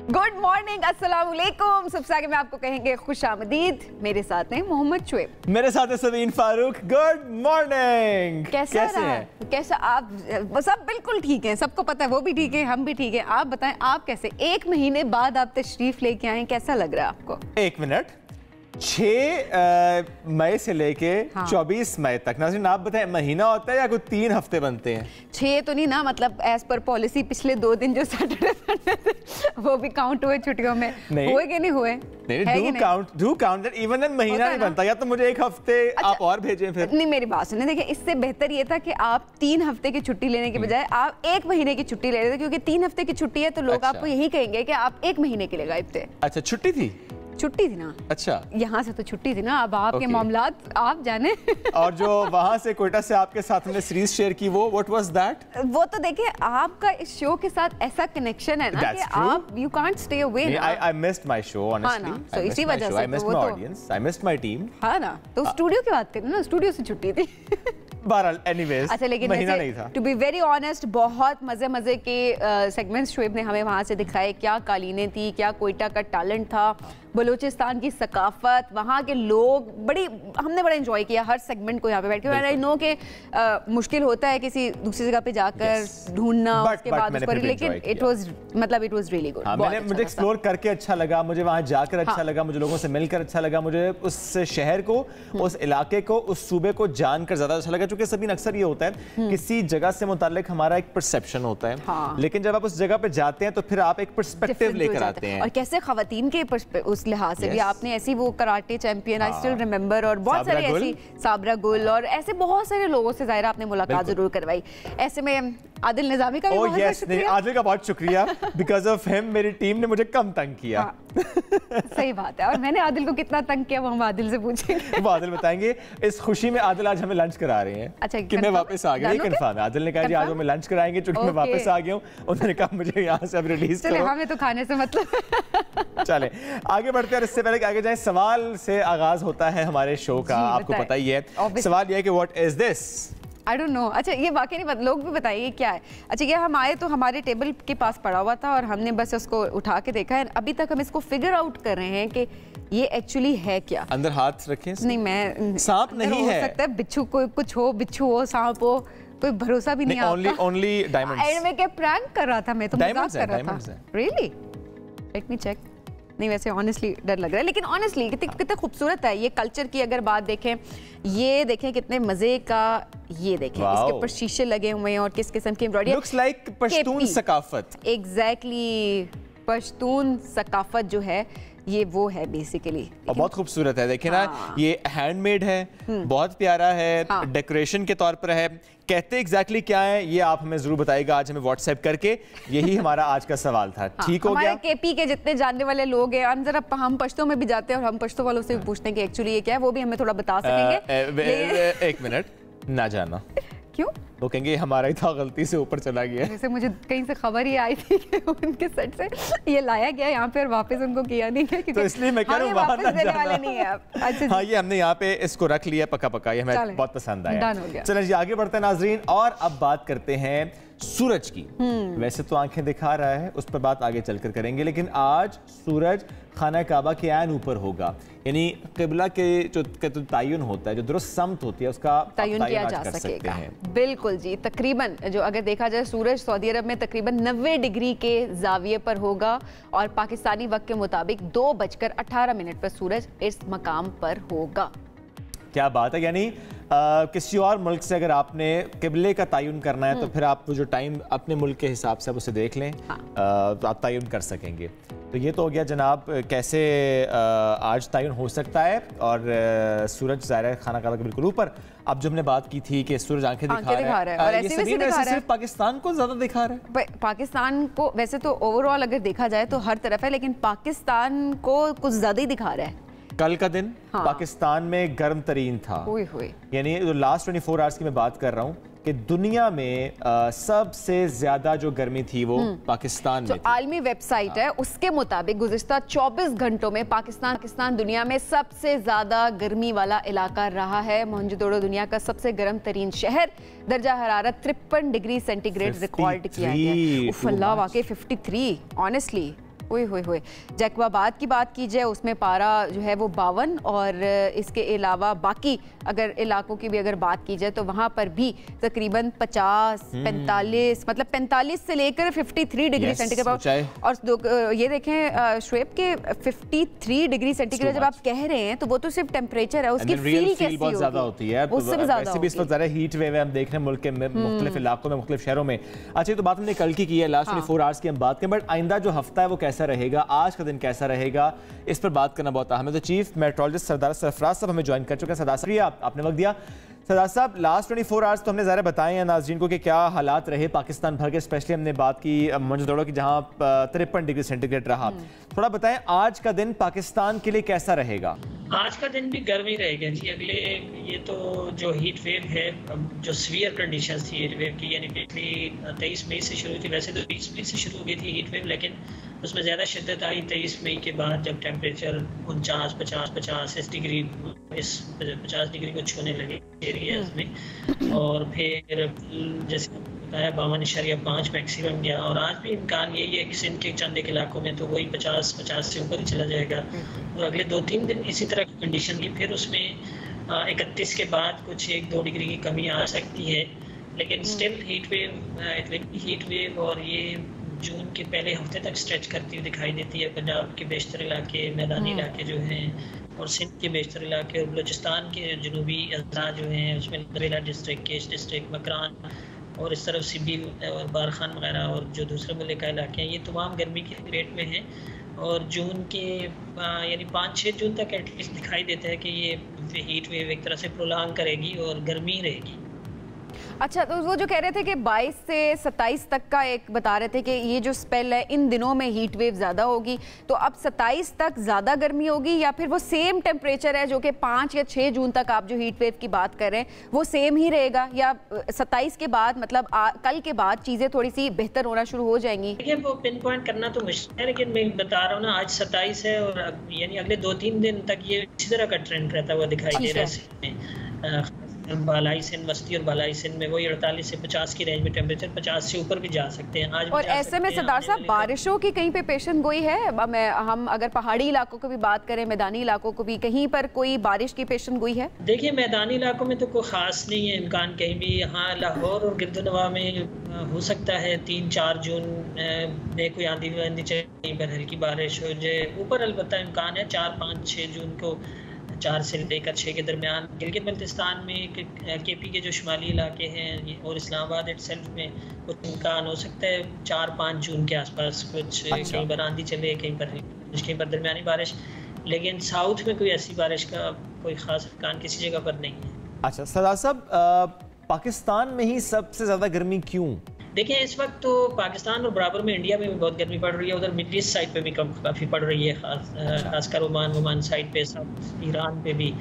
Good morning, अस्सलाम वालेकुम। सबसे आगे मैं आपको कहेंगे खुशामदीद। मेरे साथ हैं मोहम्मद शुएब, मेरे साथ है सबीन फारूक। Good morning. कैसे हैं? कैसा आप? सब बिल्कुल ठीक हैं, सबको पता है, वो भी ठीक है, हम भी ठीक है। आप बताएं, आप कैसे? 1 महीने बाद आप तशरीफ लेके आए, कैसा लग रहा है आपको? 1 मिनट। 6 मई से लेके 24 मई तक। नाज़रीन आप बताएं, महीना होता है या कोई 3 हफ्ते बनते हैं? 6 तो नहीं ना, मतलब एज पर पॉलिसी पिछले 2 दिन जो सैटरडे संडे थे वो भी काउंट हुए छुट्टियों में। हुए कि नहीं हुए? नहीं, do count that. Even then महीना नहीं बनता। या तो मुझे 1 हफ्ते आप और भेजें फिर। नहीं, मेरी बात सुनिए, देखिए इससे बेहतर ये था कि आप 3 हफ्ते की छुट्टी लेने के बजाय आप 1 महीने की छुट्टी ले रहे थे, क्योंकि 3 हफ्ते की छुट्टी है तो लोग आपको यही कहेंगे कि आप 1 महीने के लिए गायब थे। अच्छा, छुट्टी थी? छुट्टी थी ना। अच्छा, यहाँ से तो छुट्टी थी ना। अब आपके मामलात आप जाने। और जो वहाँ से कोयटा से आपके साथ हमने सीरीज शेयर की, वो व्हाट वाज दैट? वो तो देखिए, आपका इस शो के साथ ऐसा कनेक्शन है ना कि आप you can't stay away. I missed my show honestly. तो इसी वजह से I missed my audience, I missed my team. हाँ ना, तो स्टूडियो की बात करें ना, स्टूडियो से छुट्टी थी। बहरहाल एनीवेज, अच्छा, लेकिन महीना नहीं था। टू बी वेरी ऑनेस्ट, बहुत मजे के सेगमेंट्स शुएब ने हमें वहाँ से दिखाए। क्या कालीनें थी, क्या कोयटा का टैलेंट था, बलूचिस्तान की सकाफत, वहाँ के लोग, हमने बड़ा एंजॉय किया हर सेगमेंट को यहाँ पे बैठ के। आई नो कि मुश्किल होता है किसी दूसरी जगह पे जाकर ढूंढना, उसके बाद उस पर, लेकिन इट वाज रियली गुड। मुझे एक्सप्लोर करके अच्छा लगा, मुझे वहाँ जाकर अच्छा लगा, मुझे लोगों से मिलकर अच्छा लगा, मुझे उस शहर को, उस इलाके को, उस सूबे को जानकर ज्यादा अच्छा लगा। क्योंकि सभी अक्सर ये होता है, किसी जगह से मुताल्लिक हमारा एक परसेप्शन होता है, लेकिन जब आप उस जगह पे जाते हैं तो फिर आप एक पर्सपेक्टिव लेकर आते हैं। और कैसे खवातीन के उस लिहाज से भी आपने ऐसी वो karate champion, I still remember, और बहुत सारे ऐसी साबरा गुल और ऐसे बहुत सारे लोगों से ज़ाहिर आपने मुलाकात जरूर करवाई। ऐसे में आदिल निजामी का भी बहुत शुक्रिया। आदिल का बहुत शुक्रिया। बिकॉज ऑफ हिम मेरी टीम ने मुझे कम तंग किया। सही बात है। और मैंने आदिल को कितना तंग किया वो हम आदिल से पूछेंगे। वो आदिल बताएंगे। इस खुशी में आदिल आज हमें लंच करा रहे हैं। अच्छा, कि मैं वापस आ गया। कंफर्म है, आदिल ने कहा जी आज हमें लंच कराएंगे, चूंकि मैं वापस आ गया हूँ। उन्होंने कहा मुझे यहाँ से अब रिलीज करो। हमें तो खाने से मतलब। चले आगे बढ़ते हैं। इससे पहले आगे जाए, सवाल से आगाज होता है हमारे शो का, आपको पता ही है। सवाल यह है कि what is this? I don't know. अच्छा, ये वाकई नहीं पता, लोग भी बताइए क्या है। अच्छा, ये हम आए तो हमारे टेबल के पास पड़ा हुआ था और हमने बस उसको उठा के देखा है। अभी तक हम इसको फिगर आउट कर रहे हैं कि ये एक्चुअली है क्या। अंदर हाथ रखें। नहीं, मैं सांप नहीं है, हो सकता है बिच्छू, कोई कुछ हो, बिच्छू हो, सांप हो, कोई भरोसा भी नहीं आता। Only diamonds. एंड में क्या प्रैंक कर रहा था, मैं तो मजाक कर रहा था। रियली? Let me check. नहीं, वैसे ऑनेस्टली डर लग रहा है, लेकिन ऑनेस्टली कितने खूबसूरत है ये कल्चर की अगर बात देखें। ये देखें कितने मजे का, ये देखें इसके ऊपर शीशे लगे हुए हैं और किस किस्म की एम्ब्रॉयडरी। लुक्स लाइक पश्तून सकाफत। एग्जैक्टली, पश्तून सकाफत जो है ये वो है बेसिकली। और बहुत खूबसूरत है, देखिए ना, ये हैंडमेड है, बहुत प्यारा है, डेकोरेशन के तौर पर है। कहते एग्जैक्टली क्या है ये आप हमें जरूर बताइएगा आज हमें व्हाट्सएप करके। यही हमारा आज का सवाल था। ठीक हो गया? हमारे केपी के जितने जानने वाले लोग हैं, हम जरा हम पश्तो में भी जाते हैं और हम पश्तो वालों से भी पूछते हैं कि एक्चुअली ये क्या है, वो भी हमें थोड़ा बता सकेंगे। 1 मिनट, ना जाना। क्यों? वो कहेंगे हमारा ही था, गलती से ऊपर चला गया। जैसे मुझे कहीं से खबर ही आई थी कि उनके सेट से ये लाया गया यहाँ पे और वापस उनको किया नहीं है, तो इसलिए मैं कह रहा हूँ वापस देने वाले नहीं है आप। अच्छा, हाँ, ये हमने यहाँ पे इसको रख लिया पक्का। ये हमें बहुत पसंद आया। चलिए जी, आगे बढ़ते हैं नाजरीन, और अब बात करते हैं सूरज की। वैसे तो आंखें दिखा रहा है, उस पर बात आगे चलकर करेंगे, लेकिन आज सूरज खाना काबा के ऐन ऊपर होगा। यानी किबला के जो तयन होता है, जो दुरुस्त समत होती है, उसका तयन किया जा सकेगा। बिल्कुल जी, तकरीबन जो अगर देखा जाए सूरज सऊदी अरब में तकरीबन 90 डिग्री के जाविये पर होगा और पाकिस्तानी वक्त के मुताबिक 2:18 पर सूरज इस मकाम पर होगा। क्या बात है। यानी किसी और मुल्क से अगर आपने किबले का तयन करना है तो फिर आप जो टाइम अपने मुल्क के हिसाब से आप उसे देख लें, तो आप तयन कर सकेंगे। तो ये तो हो गया जनाब कैसे आज तयन हो सकता है। और सूरज ज़ाहिर खाना काबा के बिल्कुल ऊपर। अब जो हमने बात की थी कि सूरज आंखें दिखा रहा है, और ऐसे वैसे दिखा रहा है, सिर्फ पाकिस्तान को ज्यादा दिखा रहा है। पाकिस्तान को वैसे तो ओवरऑल अगर देखा जाए तो हर तरफ है, लेकिन पाकिस्तान को कुछ ज्यादा ही दिखा रहा है। कल का दिन पाकिस्तान में गर्म तरीन था। यानी जो लास्ट 24 आवर्स की मैं बात कर रहा हूँ कि दुनिया में सबसे ज्यादा जो गर्मी थी वो पाकिस्तान में थी। आलमी वेबसाइट है, उसके मुताबिक गुज़िश्ता 24 घंटों में पाकिस्तान दुनिया में सबसे ज्यादा गर्मी वाला इलाका रहा है। मोहनजोदड़ो दुनिया का सबसे गर्म तरीन शहर, दर्जा हरारत 53 डिग्री सेंटीग्रेड रिकॉर्ड किया गया। वाकई 53 ऑनेस्टली ओए होए होए। जैकबाबाद की बात की जाए उसमें पारा जो है वो 52 और इसके अलावा बाकी अगर इलाकों की भी अगर बात की जाए तो वहाँ पर भी तकरीबन 50, 45 मतलब 45 से लेकर 53 डिग्री सेंटीग्रेड। और ये देखें शुएब के 53 डिग्री सेंटीग्रेड जब आप कह रहे हैं तो वो तो सिर्फ टेम्परेचर है, उसकी फील कैसी बहुत ज्यादा होती है, उससे भी ज्यादा भी इस वक्त ज़्यादा हीट वेव है हम देख रहे हैं मुल्क के मुख्तलिफ इलाकों में, मुख्तलिफ शहरों में। अच्छा, तो बात हमने कल की है, लास्ट 24 आवर्स की हम बात करें, बट आइंदा जो हफ्ता है वो कैसा रहेगा, आज का दिन कैसा रहेगा, इस पर बात करना बहुत अहम है। तो चीफ मेट्रोलॉजिस्ट सरदार सरफराज साहब हमें ज्वाइन कर चुके हैं। सरदार साहब आपने वक्त दिया। सरदार साहब, लास्ट 24 आवर्स तो हमने ज़रा बताए हैं नाज़रीन को कि क्या हालात रहे पाकिस्तान भर के, स्पेशली हमने बात की मोइनजोदड़ो की जहां 53 डिग्री सेंटीग्रेड रहा। थोड़ा बताएं आज का दिन पाकिस्तान के लिए कैसा रहेगा? आज का दिन भी गर्म ही रहेगा जी। अगले ये तो जो हीट वेव है, जो सीवियर कंडीशंस थी हीट वेव की, यानी पिछली 23 मई से शुरू थी, वैसे तो 20 मई से शुरू हो गई थी हीट वेव, लेकिन उसमें ज़्यादा शिद्दत आई 23 मई के बाद जब टेम्परेचर 49, 50, 50 डिग्री, इस 50 डिग्री को छूने लगे एरियाज में, और फिर जैसे बताया 52.5 मैक्सिमम गया, और आज भी इम्कान यही है कि सिंध के चंद एक इलाकों में तो वही 50 से ऊपर ही चला जाएगा, और अगले 2-3 दिन इसी तरह की कंडीशन की, फिर उसमें 31 के बाद कुछ 1-2 डिग्री की कमी आ सकती है, लेकिन स्टिल हीट वेव और ये जून के पहले हफ्ते तक स्ट्रेच करती हुई दिखाई देती है। पंजाब के बेशतर इलाके, मैदानी इलाके जो हैं, और सिंध के बेशतर इलाके, और बलूचिस्तान के जनूबी अजला जो हैं उसमें बरेला डिस्ट्रिक्ट, केश डिस्ट्रिक्ट, मकरान और इस तरफ सिबिल और बारखान वगैरह और जो दूसरे मुल्क का इलाके हैं, ये तमाम गर्मी के रेट में हैं, और जून के यानी 5-6 जून तक एटलीस्ट दिखाई देता है कि ये हीट वेव एक तरह से प्रोलॉन्ग करेगी और गर्मी रहेगी। अच्छा, तो वो जो कह रहे थे कि 22 से 27 तक का एक बता रहे थे कि ये जो स्पेल है इन दिनों में हीट वेव ज़्यादा होगी, तो अब 27 तक ज़्यादा गर्मी होगी या फिर वो सेम टेम्परेचर है जो कि 5 या 6 जून तक आप जो हीट वेव की बात कर रहे हैं वो सेम ही रहेगा, या 27 के बाद मतलब कल के बाद चीज़ें थोड़ी सी बेहतर होना शुरू हो जाएंगी? देखिए, वो पिन पॉइंट करना तो मुश्किल है, लेकिन मैं बता रहा हूँ ना, आज 27 है और यानी अगले 2-3 दिन तक ये इसी तरह का ट्रेंड रहता हुआ दिखाई दे रहा है। बालाई सिंध, वस्ती और बालाई सिंध में वही 48 से 50 की रेंज में टेम्परेचर 50 से ऊपर भी जा सकते हैं आज। और ऐसे में सरदार साहब बारिशों की कहीं पे पेशन गोई है? हम अगर पहाड़ी इलाकों को भी बात करें, मैदानी इलाकों को भी, कहीं पर कोई बारिश की पेशन गोई है? देखिए, मैदानी इलाकों में तो कोई खास नहीं है इम्कान कहीं भी। यहाँ लाहौर और गिरदनवा में हो सकता है 3-4 जून में कोई आंधी चले, कहीं पर हल्की बारिश हो जाए। ऊपर अलबत्ता इम्कान है 4-5-6 जून को 4 से लेकर 6 के दरमियान गिलगित बल्तिस्तान में, केपी के जो शुमाली इलाके हैं और इस्लामाबाद इटसेल्फ में कुछ इम्कान हो सकता है 4-5 जून के आसपास कुछ कहीं पर आंधी चले, कहीं पर दरमियानी बारिश, लेकिन साउथ में कोई ऐसी बारिश का कोई खास इम्कान किसी जगह पर नहीं है। अच्छा सरदार साहब, पाकिस्तान में ही सबसे ज़्यादा गर्मी क्यों? देखिए, इस वक्त तो पाकिस्तान और बराबर में इंडिया में भी बहुत गर्मी पड़ रही है, उधर मिडल ईस्ट साइड पे भी काफ़ी पड़ रही है, खासकर ओमान साइड पे, ईरान पे भी।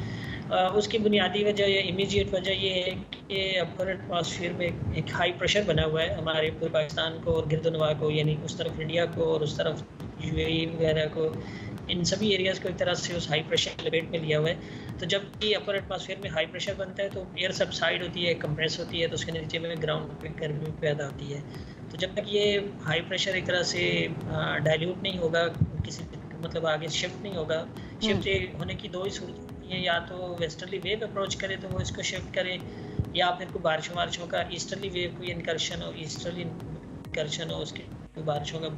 उसकी बुनियादी वजह या इमीडिएट वजह ये है कि अपर एटमॉस्फेयर में एक हाई प्रेशर बना हुआ है हमारे पूरे पाकिस्तान को और गिरदनवा को, यानी उस तरफ इंडिया को और उस तरफ यूएई वगैरह को, इन सभी एरियाज़ को एक तरह से उस हाई प्रेशर लपेट में लिया हुआ है। तो जब ये अपर एटमॉस्फेयर में हाई प्रेशर बनता है तो एयर सबसाइड होती है, कंप्रेस होती है, तो उसके नतीजे में ग्राउंड पे गर्मी पैदा होती है। तो जब तक ये हाई प्रेशर एक तरह से डाइल्यूट नहीं होगा, किसी मतलब आगे शिफ्ट नहीं होगा, शिफ्ट होने की 2 ही सूरत होती है, या तो वेस्टर्ली वेव अप्रोच करे तो वो इसको शिफ्ट करे, या फिर कोई बारिशों का ईस्टर्ली वेव कोई इनकर्शन हो, उसकी बारिशों का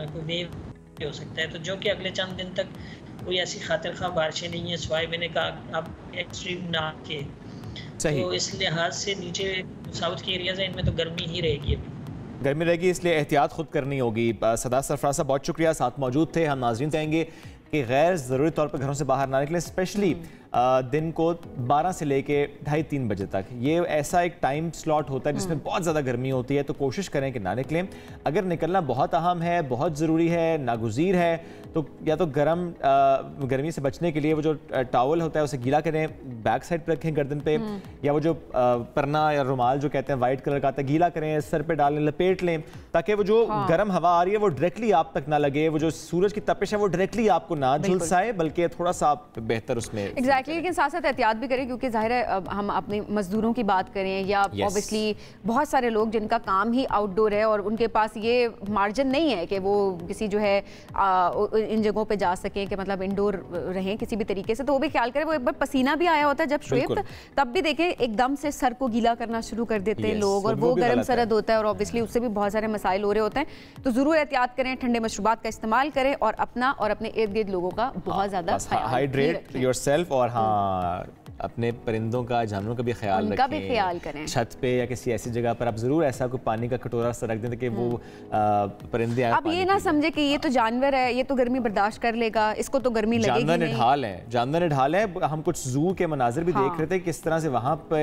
कोई वेव हो सकता है। तो जो कि अगले चंद दिन तक कोई ऐसी खातिर खा बारिशें नहीं है, स्वाई मैंने कहा अब एक्सट्रीम ना के, तो इस लिहाज से नीचे साउथ के एरियाज हैं इनमें तो गर्मी ही रहेगी, अभी गर्मी रहेगी, इसलिए एहतियात खुद करनी होगी। सरदार सरफराज साहब बहुत शुक्रिया, साथ मौजूद थे। हम नाज़रीन कहेंगे कि गैर ज़रूरी तौर पर घरों से बाहर ना निकलें, स्पेशली दिन को 12 से लेके 2:30-3 बजे तक। ये ऐसा एक टाइम स्लॉट होता है जिसमें बहुत ज़्यादा गर्मी होती है, तो कोशिश करें कि ना निकलें। अगर निकलना बहुत अहम है, बहुत ज़रूरी है, नागुज़ीर है, तो या तो गर्मी से बचने के लिए वो जो टॉवल होता है उसे गीला करें, बैक साइड पर रखें गर्दन पे, या वो जो परना या रुमाल जो कहते हैं वाइट कलर का आता है, गीला करें, सर पे डालें, लपेट लें, ताकि वो जो गर्म हवा आ रही है वो डायरेक्टली आप तक ना लगे, वो जो सूरज की तपिश है वो डायरेक्टली आपको ना झुलसाए, बल्कि थोड़ा सा आप बेहतर उसमें एग्जैक्टली, लेकिन साथ साथ एहतियात भी करें, क्योंकि जाहिर है हम अपने मजदूरों की बात करें या ऑब्वियसली बहुत सारे लोग जिनका काम ही आउटडोर है और उनके पास ये मार्जिन नहीं है कि वो किसी जो है इन जगहों पे जा सकें कि मतलब इंडोर रहें किसी भी तरीके से, तो वो भी ख्याल करें। वो एक बार पसीना भी आया होता है जब शुएब, तब भी देखें एकदम से सर को गीला करना शुरू कर देते हैं लोग, और वो गर्म सरद होता है और ऑब्वियसली उससे भी बहुत सारे मसाइल हो रहे होते हैं। तो ज़रूर एहतियात करें, ठंडे मशरूबात का इस्तेमाल करें और अपना और अपने इर्द गिर्द लोगों का बहुत ज़्यादा हाइड्रेट योरसेल्फ, और हाँ अपने परिंदों का, जानवरों का भी ख्याल रखें, भी ख्याल करें। छत पे या किसी ऐसी जगह पर आप जरूर ऐसा कोई पानी का कटोरा सा रख दें ताकि वो परिंदे अब ये ना समझे कि ये तो जानवर है, ये तो गर्मी बर्दाश्त कर लेगा, इसको तो गर्मी लगेगी नहीं। जानवर निढाल है। हम कुछ जू के मनाजिर भी देख रहे थे किस तरह से वहाँ पे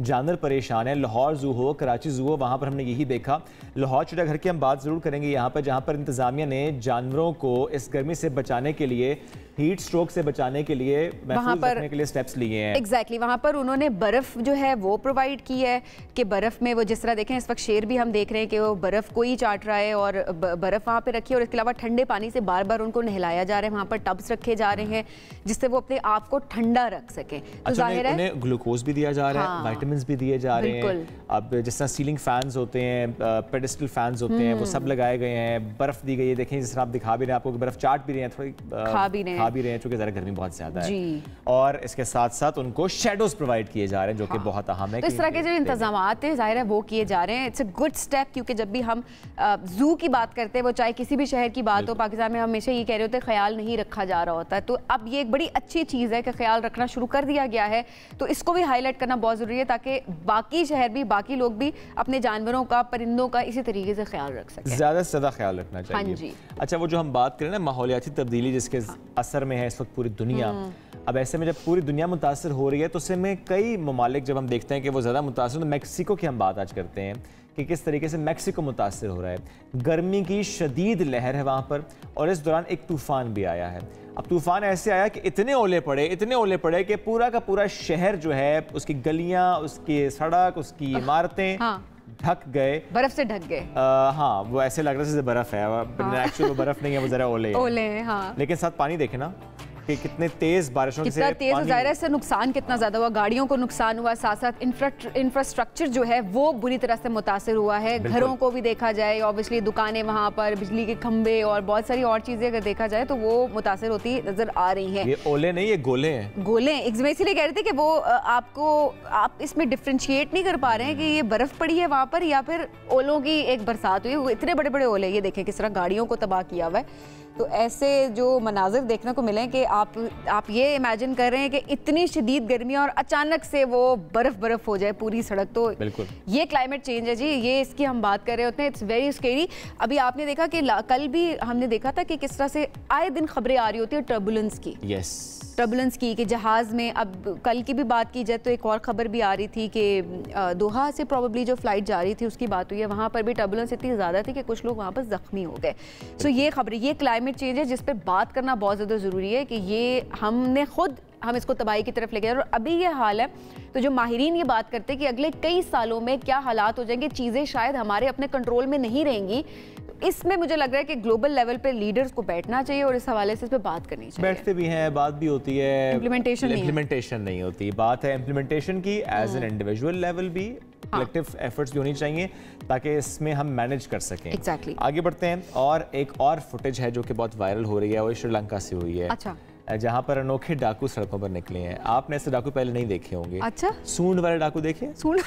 जानवर परेशान है। लाहौर जू हो, कराची जू हो, वहाँ पर हमने यही देखा। लाहौर चिड़ियाघर की हम बात जरूर करेंगे यहाँ पर, जहाँ पर इंतजामिया ने जानवरों को इस गर्मी से बचाने के लिए, हीट स्ट्रोक से बचाने के लिए, महफूज रखने के लिए स्टेप्स लिए हैं। एग्जैक्टली, वहाँ पर उन्होंने बर्फ जो है वो प्रोवाइड की है कि बर्फ में वो जिस तरह देखें इस वक्त शेर भी हम देख रहे हैं कि वो बर्फ को ही चाट रहा है और बर्फ वहाँ पे रखी है, और इसके अलावा ठंडे पानी से बार बार उनको नहलाया जा रहा है। वहाँ पर टब्स रखे जा रहे हैं जिससे वो अपने आप को ठंडा रख सके। तो जाहिर है उन्हें ग्लूकोज भी दिया जा रहा है, विटामिन्स भी दिए जा रहे हैं। अब जिस तरह सीलिंग फैंस होते हैं, पेडिस्टल फैंस होते हैं, वो सब लगाए गए हैं, बर्फ दी गई है। देखें जिस तरह आप दिखा भी रहे हैं, आपको बर्फ चाट भी रहे हैं, थोड़ी खा भी रहे हैं, क्योंकि ज़रा गर्मी बहुत ज्यादा है। और इसके साथ साथ उनको शेडोज प्रोवाइड किए जा रहे हैं, जो कि बहुत अहम है। तो इस तरह के जो इंतजामात हैं जाहिर है वो किए जा रहे हैं। इट्स अ गुड स्टेप, क्योंकि जब भी हम जू की बात करते हैं, वो चाहे किसी भी शहर की बात हो, पाकिस्तान में हमेशा ये कह रहे होते हैं ख्याल नहीं रखा जा रहा होता है। तो अब ये एक बड़ी अच्छी चीज़ है कि ख्याल रखना शुरू कर दिया गया है, तो इसको भी हाईलाइट करना बहुत ज़रूरी है ताकि बाकी शहर भी, बाकी लोग भी अपने जानवरों का, परिंदों का इसी तरीके से ख्याल रख सकें। ज़्यादा से ज़्यादा ख्याल रखना चाहिए। अच्छा, वो जो हम बात करें ना माहौलियाती तब्दीली जिसके असर में है इस वक्त पूरी दुनिया, अब ऐसे में जब पूरी दुनिया मुतासर हो रही है, तो उससे में कई ममालिक जब हम देखते हैं कि वो ज़्यादा मुतासर, तो मैक्सिको की हम बात आज करते हैं कि किस तरीके से मैक्सिको मुतासर हो रहा है। गर्मी की शदीद लहर है वहाँ पर, और इस दौरान एक तूफ़ान भी आया है। अब तूफ़ान ऐसे आया कि इतने ओले पड़े कि पूरा का पूरा शहर जो है, उसकी गलियाँ, उसकी सड़क, उसकी इमारतें ढक गए, बर्फ से ढक गए। हाँ, वो ऐसे लग रहा है जैसे बर्फ है, एक्चुअली वो बर्फ नहीं है, वो जरा ओले हैं। हाँ। लेकिन साथ पानी देखे ना कि कितने तेज बारिशों से, कितना तेज, ज़ाहिर है इससे नुकसान कितना ज़्यादा हुआ, गाड़ियों को नुकसान हुआ, साथ साथ इंफ्रास्ट्रक्चर जो है वो बुरी तरह से मुतासर हुआ है। घरों को भी देखा जाए, ऑब्वियसली दुकानें, वहाँ पर बिजली के खंभे और बहुत सारी और चीज़ें अगर देखा जाए तो वो मुतासर होती नजर आ रही हैं। ये ओले नहीं, ये गोले हैं। गोले मैं इसीलिए कह रहे थे कि वो आप इसमें डिफ्रेंशिएट नहीं कर पा रहे हैं कि ये बर्फ़ पड़ी है वहाँ पर या फिर ओलों की एक बरसात हुई है। इतने बड़े बड़े ओले, ये देखें किस तरह गाड़ियों को तबाह किया हुआ है। तो ऐसे जो मनाजिर देखने को मिले कि आप ये इमेजिन कर रहे हैं कि इतनी शदीद गर्मी और अचानक से वो बर्फ हो जाए पूरी सड़क, तो बिल्कुल ये क्लाइमेट चेंज है जी, ये इसकी हम बात कर रहे होते हैं। It's very scary. अभी आपने देखा कि कल भी हमने देखा था कि किस तरह से आए दिन खबरें आ रही होती है टर्बुलेंस की। टर्बुलेंस की कि जहाज़ में, अब कल की भी बात की जाए तो एक और खबर भी आ रही थी कि दोहा से प्रॉबेबली जो फ्लाइट जा रही थी उसकी बात हुई है, वहाँ पर भी टर्बुलेंस इतनी ज़्यादा थी कि कुछ लोग वहाँ पर ज़ख्मी हो गए। सो ये खबर, ये क्लाइमेट चेंज है जिस पर बात करना बहुत ज़्यादा ज़रूरी है कि ये हम इसको तबाही की तरफ ले गए और अभी ये हाल है। तो जो माहिरीन ये बात करते हैं कि अगले कई सालों में क्या हालात हो जाएंगे, चीज़ें शायद हमारे अपने कंट्रोल में नहीं रहेंगी। इसमें मुझे लग रहा है कि ग्लोबल लेवल पे लीडर्स को बैठना चाहिए और इस हवाले से इस पे बात करनी चाहिए। बैठते भी हैं, बात भी होती है, इम्प्लीमेंटेशन नहीं होती। बात है इम्प्लीमेंटेशन की, एज एन इंडिविजुअल लेवल भी कलेक्टिव एफर्ट्स भी होनी चाहिए ताकि इसमें हम मैनेज कर सकें। Exactly. आगे बढ़ते हैं, और एक और फुटेज है जो कि बहुत वायरल हो रही है, वो श्रीलंका से हुई है। अच्छा। जहाँ पर अनोखे डाकू सड़कों पर निकले हैं। आपने ऐसे डाकू पहले नहीं देखे होंगे। अच्छा। सूंड वाले डाकू देखे? सूंड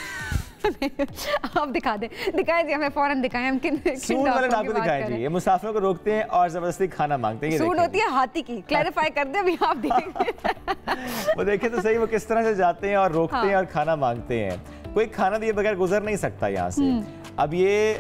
आप दिखाएं जी, हमें फौरन दिखाएं, हम किन सूंड वाले डाकू दिखाएं जी। ये मुसाफिरों को रोकते हैं और जबरदस्ती खाना मांगते हैं। सूंड होती है हाथी की, क्लैरिफाई कर दे अभी आप देखें। वो देखें तो सही, वो किस तरह से जाते हैं और रोकते हैं और खाना मांगते हैं। कोई खाना दिए बगैर गुजर नहीं सकता यहाँ से। अब ये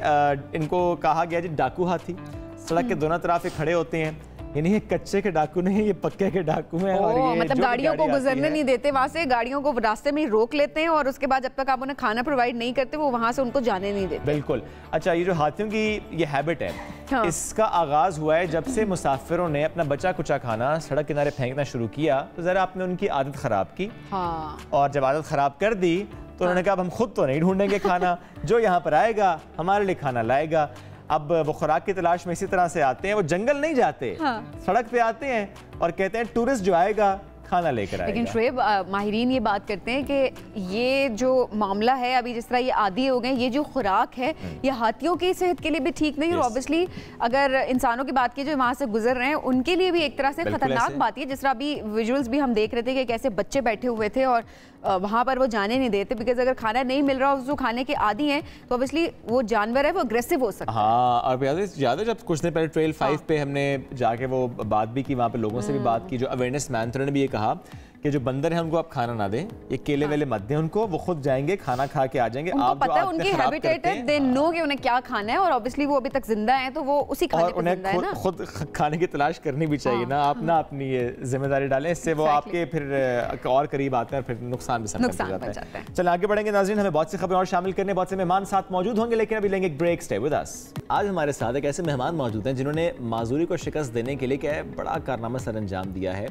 इनको कहा गया जी डाकू हाथी। सड़क के दोनों तरफ खड़े होते हैं, यानी ये कच्चे के डाकू नहीं, ये पक्के के डाकू हैं। और ये मतलब गाड़ियों को गुजरने नहीं देते, वहाँ से गाड़ियों को रास्ते में ही रोक लेते हैं और उसके बाद जब तक आप उन्हें खाना प्रोवाइड नहीं करते वो वहाँ से उनको जाने नहीं देते। बिल्कुल। अच्छा, ये जो हाथियों की ये हैबिट है, हाँ। इसका आगाज हुआ है जब से मुसाफिरों ने अपना बचा कुचा खाना सड़क किनारे फेंकना शुरू किया, तो जरा आपने उनकी आदत खराब की। हाँ। और जब आदत खराब कर दी तो उन्होंने कहा अब हम खुद तो नहीं ढूंढेंगे खाना, जो यहाँ पर आएगा हमारे लिए खाना लाएगा। अब वो खुराक की तलाश में इसी तरह से आते हैं, वो जंगल नहीं जाते, हाँ। सड़क पे आते हैं और कहते हैं टूरिस्ट जो आएगा खाना लेकर आएगा। लेकिन शुएब, माहिरीन ये बात करते हैं कि ये जो मामला है अभी, जिस तरह ये आदी हो गए, ये जो खुराक है ये हाथियों की सेहत के लिए भी ठीक नहीं, और ऑब्वियसली अगर इंसानों की बात की जो वहाँ से गुजर रहे हैं उनके लिए भी एक तरह से खतरनाक बात है। जिस तरह अभी विजुअल्स भी हम देख रहे थे कि कैसे बच्चे बैठे हुए थे और वहाँ पर वो जाने नहीं देते, बिकॉज अगर खाना नहीं मिल रहा, जो खाने के आदी हैं, तो ऑब्वियसली वो जानवर है वो अग्रेसिव हो सकता है। हाँ, और याद है जब कुछ दिन पहले ट्रेल 5 पे हमने जाके वो बात भी की, वहाँ पे लोगों से भी बात की, जो अवेयरनेस मैन थे, उन्होंने भी ये कहा कि जो बंदर हैं उनको आप खाना ना दें, ये केले वेले मत दें उनको, वो खुद जाएंगे खाना खा के आ जाएंगे। आप पता है उनकी हैबिटेट है, दे नो कि उन्हें क्या खाना है, और ऑब्वियसली वो अभी तक जिंदा हैं तो वो उसी खाने पे जिंदा है ना। खुद खाने की तलाश करनी भी चाहिए ना, आप ना अपनी ये जिम्मेदारी डालें, इससे वो आपके फिर और करीब आते हैं, फिर नुकसान भी सब जाता है। चलो आगे बढ़ेंगे नाज़रीन, हमें बहुत सी खबरें और शामिल करने, बहुत से मेहमान साथ मौजूद होंगे, लेकिन अभी लेंगे एक ब्रेक। Stay with us. आज हमारे साथ एक ऐसे मेहमान मौजूद हैं जिन्होंने माजूरी को शिकस्त देने के लिए क्या है बड़ा कारनामा सर अंजाम दिया है,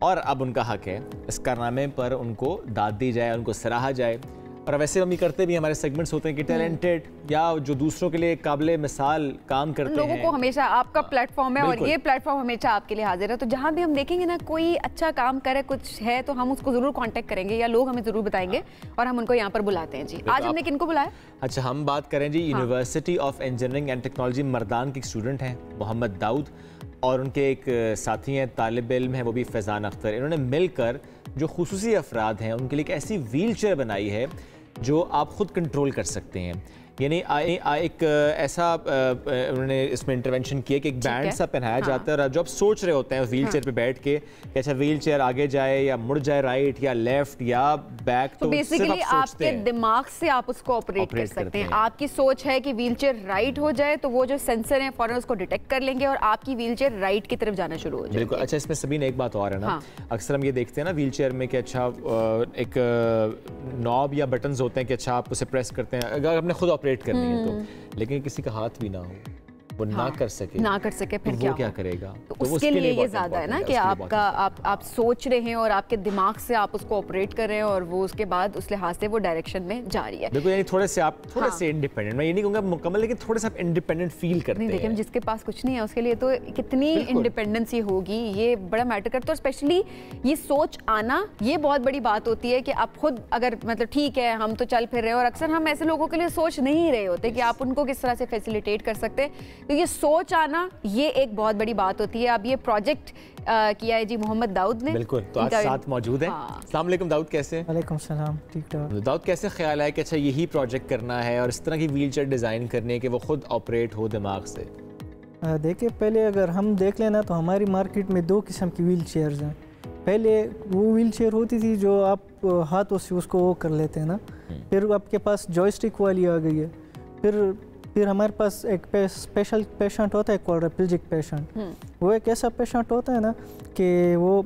और अब उनका हक है इस कारनामे पर उनको दाद दी जाए, उनको सराहा जाए। और वैसे हम ये करते भी, हमारे सेगमेंट्स होते हैं कि टैलेंटेड या जो दूसरों के लिए काबिले मिसाल काम करते हैं, लोगों को हमेशा आपका प्लेटफॉर्म है और ये प्लेटफॉर्म हमेशा आपके लिए हाजिर है। तो जहाँ भी हम देखेंगे ना कोई अच्छा काम करे, कुछ है, तो हम उसको जरूर कांटेक्ट करेंगे या लोग हमें जरूर बताएंगे और हम उनको यहाँ पर बुलाते हैं। जी, आज हमने किनको बुलाया? अच्छा, हम बात करें जी university of engineering and technology Mardan के एक स्टूडेंट हैं मोहम्मद दाऊद, और उनके एक साथी हैं, तालिब इल्म है, वो भी फैज़ान अख्तर। इन्होंने मिलकर जो खुसूसी अफराद हैं उनके लिए एक ऐसी व्हील चेयर बनाई है जो आप खुद कंट्रोल कर सकते हैं। यानी एक ऐसा उन्होंने इसमें इंटरवेंशन किया कि एक बैंड सा पहनाया जाता है, और जो आप सोच रहे होते हैं व्हील चेयर पे बैठ के कि अच्छा व्हील चेयर आगे जाए या मुड़ जाए, राइट या लेफ्ट या बैक, तो बेसिकली आपके दिमाग से आप उसको ऑपरेट कर सकते हैं। आपकी सोच है कि व्हील चेयर राइट हो जाए तो वो जो सेंसर है फौरन उसको डिटेक्ट कर लेंगे और आपकी व्हील चेयर राइट की तरफ जाना शुरू हो जाएगी। बिल्कुल। अच्छा, इसमें सभी ने एक बात और है ना, अक्सर हम ये देखते हैं ना व्हील चेयर में कि अच्छा एक नॉब या बटन्स होते हैं कि अच्छा आप उसे प्रेस करते हैं अगर आपने खुद ऑपरेट करनी है तो, लेकिन किसी का हाथ भी ना हो, वो ना कर सके फिर तो क्या करेगा? तो उसके लिए ये ज्यादा है ना कि आप सोच रहे हैं और आपके दिमाग से आप उसको ऑपरेट कर रहे हैं और वो उसके बाद उस लिहाज से वो डायरेक्शन में जा रही है। बिल्कुल, यानी थोड़े से इंडिपेंडेंट, मैं ये नहीं कहूँगा मुकम्मल, लेकिन थोड़े से आप इंडिपेंडेंट फील करते हैं। देखिए, जिसके पास कुछ नहीं है उसके लिए तो कितनी इंडिपेंडेंसी होगी, ये बड़ा मैटर करता है। और स्पेशली ये सोच आना, ये बहुत बड़ी बात होती है कि आप खुद अगर मतलब ठीक है हम तो चल फिर रहे हैं, और अक्सर हम ऐसे लोगों के लिए सोच नहीं रहे होते कि आप उनको किस तरह से फैसिलिटेट कर सकते हैं। तो ये सोच आना, ये एक बहुत बड़ी बात होती है। अब ये प्रोजेक्ट किया है जी मोहम्मद दाऊद ने। बिल्कुल, तो आज साथ मौजूद हैं। अस्सलाम वालेकुम दाऊद, कैसे हैं? वालेकुम सलाम, ठीक ठाक। दाऊद, कैसे ख्याल है कि अच्छा यही प्रोजेक्ट करना है और इस तरह की व्हील चेयर डिज़ाइन करनी है कि वो खुद ऑपरेट हो दिमाग से? देखिए, पहले अगर हम देख लेना तो हमारी मार्केट में दो किस्म की व्हील चेयर्स हैं। पहले वो व्हील चेयर होती थी जो आप हाथों से उसको वो कर लेते हैं ना, फिर आपके पास जॉयस्टिक वाली आ गई है, फिर हमारे पास एक स्पेशल पेशेंट होता है क्वाड्रिप्लेजिक पेशेंट। वो एक ऐसा पेशेंट होता है ना कि वो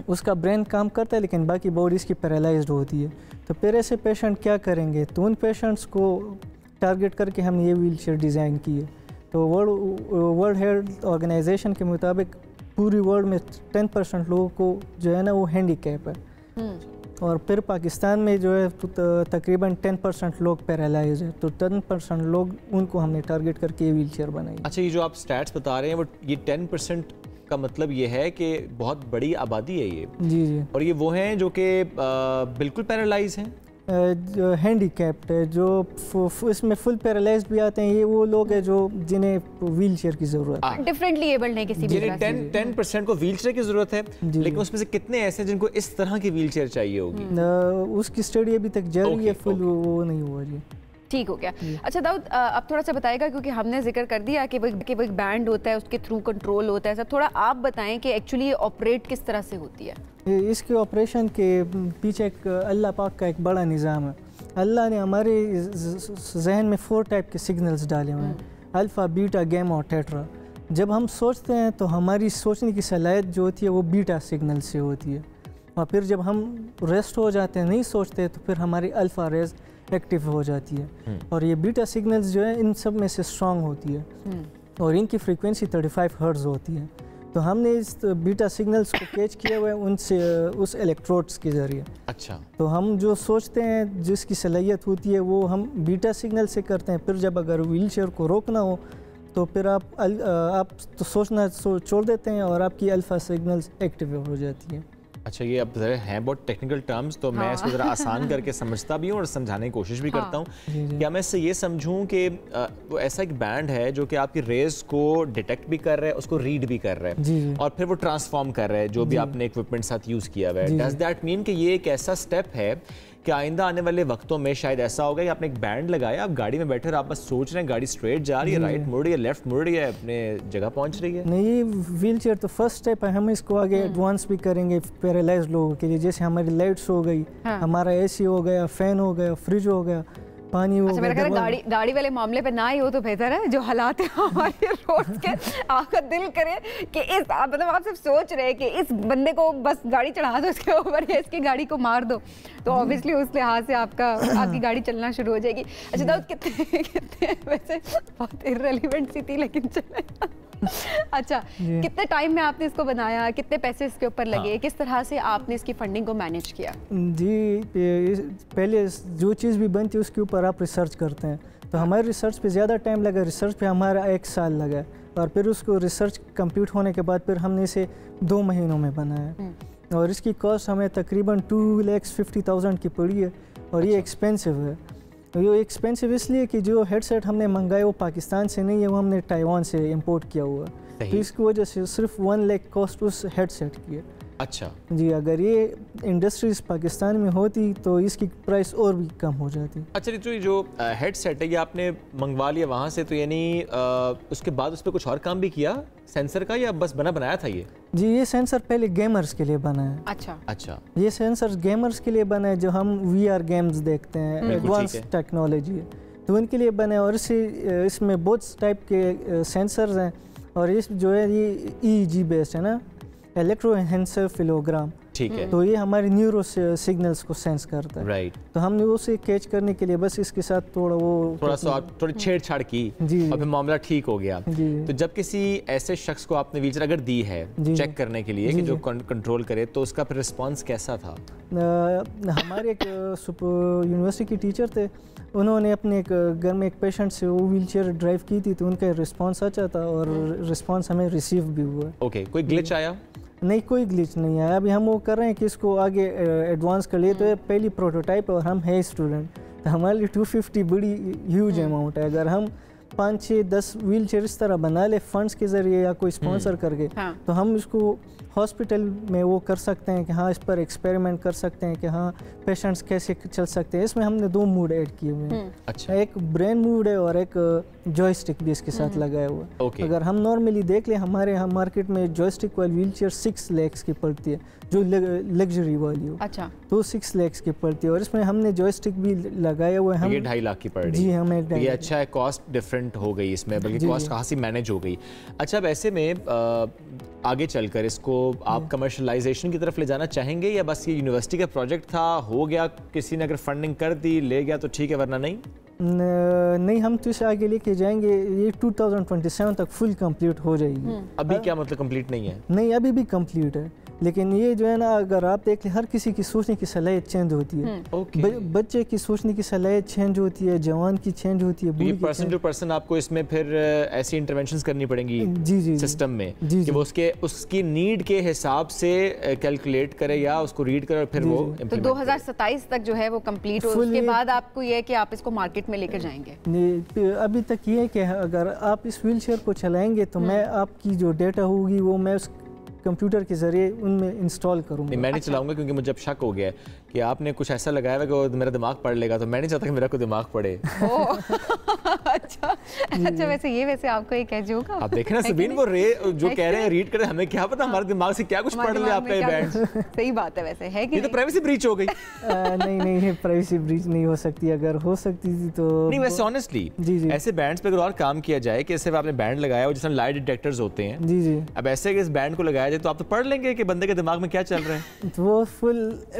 उसका ब्रेन काम करता है लेकिन बाकी बॉडी इसकी पैरालाइज्ड होती है। तो फिर ऐसे पेशेंट क्या करेंगे, तो उन पेशेंट्स को टारगेट करके हमने ये व्हील चेयर डिज़ाइन की है। तो वर्ल्ड हेल्थ ऑर्गेनाइजेशन के मुताबिक पूरी वर्ल्ड में 10% लोगों को जो है ना वो हैंडीकैप है, और फिर पाकिस्तान में जो है तो तकरीबन 10% लोग पैरालाइज है। तो 10% लोग, उनको हमने टारगेट करके व्हील चेयर बनाई। अच्छा, ये जो आप स्टैट्स बता रहे हैं वो ये 10% का मतलब ये है कि बहुत बड़ी आबादी है ये? जी, और ये वो हैं जो कि बिल्कुल पैरालाइज हैं, हैंडीकैप्ड है, जो इसमें फुल पैरालाइज भी आते हैं, ये वो लोग हैं जो जिन्हें व्हील चेयर की जरूरत है। डिफरेंटली एबल्ड है किसी भी तरह से। 10% को व्हील चेयर की जरूरत है, लेकिन उसमें से कितने ऐसे हैं जिनको इस तरह की व्हील चेयर चाहिए होगी? उसकी स्टडी अभी तक जारी है, फुल वो नहीं हुआ जी। ठीक हो गया। अच्छा दाऊद, अब थोड़ा सा बताएगा, क्योंकि हमने जिक्र कर दिया कि वो एक बैंड होता है, उसके थ्रू कंट्रोल होता है, सब थोड़ा आप बताएं कि एक्चुअली ये ऑपरेट किस तरह से होती है? इसके ऑपरेशन के पीछे एक अल्लाह पाक का एक बड़ा निज़ाम है। अल्लाह ने हमारे जहन में 4 टाइप के सिग्नल्स डाले हुए हैं, अल्फ़ा, बीटा, गैमा और टेट्रा। जब हम सोचते हैं तो हमारी सोचने की सलाहियत जो होती है वो बीटा सिग्नल से होती है, और फिर जब हम रेस्ट हो जाते हैं, नहीं सोचते, तो फिर हमारी अल्फ़ा रेज एक्टिव हो जाती है। और ये बीटा सिग्नल्स जो है इन सब में से स्ट्रॉन्ग होती है, और इनकी फ्रीक्वेंसी 35 हर्ट्ज़ होती है। तो हमने इस बीटा सिग्नल्स को कैच किया हुआ है उनसे, उस इलेक्ट्रोड्स के ज़रिए। अच्छा, तो हम जो सोचते हैं, जिसकी सलाहियत होती है, वो हम बीटा सिग्नल से करते हैं। फिर जब अगर व्हील चेयर को रोकना हो तो फिर आप तो सोचना छोड़ देते हैं और आपकी अल्फ़ा सिग्नल्स एक्टिव हो जाती है। अच्छा, ये अब ज़रा हैं बहुत टेक्निकल टर्म्स, तो मैं इसको ज़रा आसान करके समझता भी हूँ और समझाने की कोशिश भी करता हूँ। क्या मैं इससे ये समझूँ कि वो ऐसा एक बैंड है जो कि आपकी रेस को डिटेक्ट भी कर रहा है, उसको रीड भी कर रहा है और फिर वो ट्रांसफॉर्म कर रहा है जो भी आपने इक्विपमेंट साथ यूज़ किया हुआ है। डज दैट मीन कि ये एक ऐसा स्टेप है कि आइंदा आने वाले वक्तों में शायद ऐसा होगा कि आपने एक बैंड लगाया, आप गाड़ी में बैठे और आप बस सोच रहे हैं गाड़ी स्ट्रेट जा रही है, राइट मुड़ रही है, लेफ्ट मुड़ रही है, अपने जगह पहुंच रही है? नहीं, ये व्हील चेयर तो फर्स्ट स्टेप है, हम इसको आगे एडवांस भी करेंगे पैरालाइज्ड लोगों के लिए। जैसे हमारी लाइट्स हो गई, हमारा एसी हो गया, फैन हो गया, फ्रिज हो गया, पानी हो गया। मेरा ख्याल है गाड़ी वाले मामले पे ना ही हो तो बेहतर है। जो हालात है हमारे रोड के, आपका दिल करे कि इस मतलब आप सब सोच रहे हैं कि इस बंदे को बस गाड़ी चढ़ा दो इसके ऊपर या इसकी गाड़ी को मार दो, तो ऑब्वियसली उस लिहाज से आपकी गाड़ी चलना शुरू हो जाएगी। अच्छा दाऊद, कितने वैसे बहुत इररिलेवेंट सी थी लेकिन चले। अच्छा, कितने टाइम में आपने इसको बनाया, कितने पैसे इसके ऊपर लगे, किस तरह से आपने इसकी फंडिंग को मैनेज किया? जी, पहले जो चीज़ भी बनती है उसके ऊपर आप रिसर्च करते हैं, तो हमारे रिसर्च पे ज़्यादा टाइम लगा। रिसर्च पे हमारा 1 साल लगा और फिर उसको रिसर्च कंप्लीट होने के बाद फिर हमने इसे 2 महीनों में बनाया और इसकी कॉस्ट हमें तकरीबन 2,50,000 की पड़ी है और ये एक्सपेंसिव है। ये एक्सपेंसिव इसलिए कि जो हेडसेट हमने मंगाया वो पाकिस्तान से नहीं है, वो हमने ताइवान से इंपोर्ट किया हुआ है, तो इसकी वजह से सिर्फ 1 लाख कॉस्ट उस हेडसेट की है। अच्छा जी, अगर ये इंडस्ट्रीज पाकिस्तान में होती तो इसकी प्राइस और भी कम हो जाती। अच्छा, तो जो हेडसेट है ये आपने मंगवा लिया वहाँ से, तो यानी उसके बाद उस पर कुछ और काम भी किया सेंसर का, या बस बनाया था ये? जी, ये सेंसर पहले गेमर्स के लिए बना है। अच्छा, ये सेंसर गेमर्स के लिए बना है, जो हम VR गेम्स देखते हैं, एडवांस टेक्नोलॉजी है तो उनके लिए बना है। और इसमें बहुत टाइप के सेंसर्स हैं और इस जो है ये EEG बेस्ड है ना, इलेक्ट्रोएन्सेफेलोग्राम, ठीक है। तो ये हमारे न्यूरो सिग्नल्स को सेंस करता है, राइट। तो हमने उसे कैच करने के लिए बस इसके साथ थोड़ा सा थोड़ी छेड़छाड़ की जी, और फिर मामला ठीक हो गया। जी। तो जब किसी ऐसे शख्स को आपने व्हीलचेयर अगर दी है चेक करने के लिए कि जो कंट्रोल करे, तो उसका फिर रिस्पॉन्स कैसा था? हमारे एक यूनिवर्सिटी के टीचर थे, उन्होंने अपने एक घर में एक पेशेंट से वो व्हीलचेयर ड्राइव की थी, तो उनका रिस्पॉन्स अच्छा था और रिस्पॉन्स हमें रिसीव भी हुआ। ओके, कोई ग्लिच आया? नहीं, कोई ग्लिच नहीं आया। अभी हम वो कर रहे हैं कि इसको आगे एडवांस कर लिए, तो ये पहली प्रोटोटाइप है और हम है स्टूडेंट, तो हमारे लिए 250 बड़ी ह्यूज अमाउंट है। अगर हम 5, 6, 10 व्हीलचेयर इस तरह बना ले फंड्स के ज़रिए या कोई स्पॉन्सर करके, तो हम इसको हॉस्पिटल में वो कर सकते हैं कि हाँ इस पर एक्सपेरिमेंट कर सकते हैं कि हाँ पेशेंट्स कैसे चल सकते हैं। इसमें हमने 2 मोड ऐड किए हुए हैं। अच्छा, एक ब्रेन मोड है और एक जॉयस्टिक भी इसके साथ लगाया हुआ है। okay. अगर हम नॉर्मली देख लें, हमारे यहाँ मार्केट में जॉयस्टिक वाली व्हीलचेयर 6 लाख की पड़ती है, जो लग्जरी वाली हो। अच्छा, तो 6 लाख की पड़ती है और इसमें हमने जॉयस्टिक भी लगाया हुआ है। हम ये 2.5 लाख की पड़ रही जी, हमें ये अच्छा है, कॉस्ट डिफरेंट हो गई इसमें, बल्कि कॉस्ट खासी मैनेज हो गई। अच्छा, अब ऐसे में आगे चलकर इसको आप कमर्शलाइजेशन की तरफ ले जाना चाहेंगे, या बस ये यूनिवर्सिटी का प्रोजेक्ट था, हो गया, किसी ने अगर फंडिंग कर दी ले गया तो ठीक है, वरना नहीं? नहीं, हम तो इसे आगे लेके जाएंगे। ये 2027 तक फुल कंप्लीट हो जाएगी। अभी क्या मतलब कंप्लीट नहीं है? नहीं, अभी भी कंप्लीट है, लेकिन ये जो है ना, अगर आप देख लें, हर किसी की सोचने की सलाहियत चेंज होती है। बच्चे की सोचने की सलाहियत चेंज होती है, जवान की चेंज होती है, ये पर्सन टू पर्सन आपको इसमें फिर ऐसी इंटरवेंशंस करनी पड़ेंगी जी सिस्टम में कि वो उसकी नीड के हिसाब से कैलकुलेट करे या उसको रीड करे और फिर वो तो 2027 तक जो है वो कंप्लीट हो, उसके बाद आपको ये है कि आप इसको मार्केट में लेकर जाएंगे। अभी तक ये है कि अगर आप इस व्हीलचेयर को चलाएंगे तो मैं आपकी जो डेटा होगी वो मैं उस कंप्यूटर के जरिए उनमें इंस्टॉल करूंगा। मैं नहीं चलाऊंगा, क्योंकि मुझे अब शक हो गया है कि आपने कुछ ऐसा लगाया है कि मेरा दिमाग पढ़ लेगा, तो मैं नहीं चाहता कि मेरा कोई दिमाग पढ़े। अच्छा, वैसे आपको एक एज होगा। आप देखें ना सबीन, वो जो कह रहे हैं रीड करें, हमें क्या पता हमारे दिमाग से क्या कुछ पढ़ ले आपका ये बैंड। सही बात है, वैसे है कि ये तो प्राइवेसी ब्रीच हो गई। नहीं, प्राइवेसी ब्रीच नहीं हो सकती। अगर हो सकती थी तो नहीं, वैसे ऑनेस्टली ऐसे बैंड्स पे अगर और काम किया जाए कि सिर्फ आपने बैंड लगाया हो, जिसमें लाइट डिटेक्टर्स होते हैं, जी, अब ऐसे इस बैंड को लगाया जाए तो आप तो पढ़ लेंगे कि बंदे के दिमाग में क्या चल रहा है। तो वो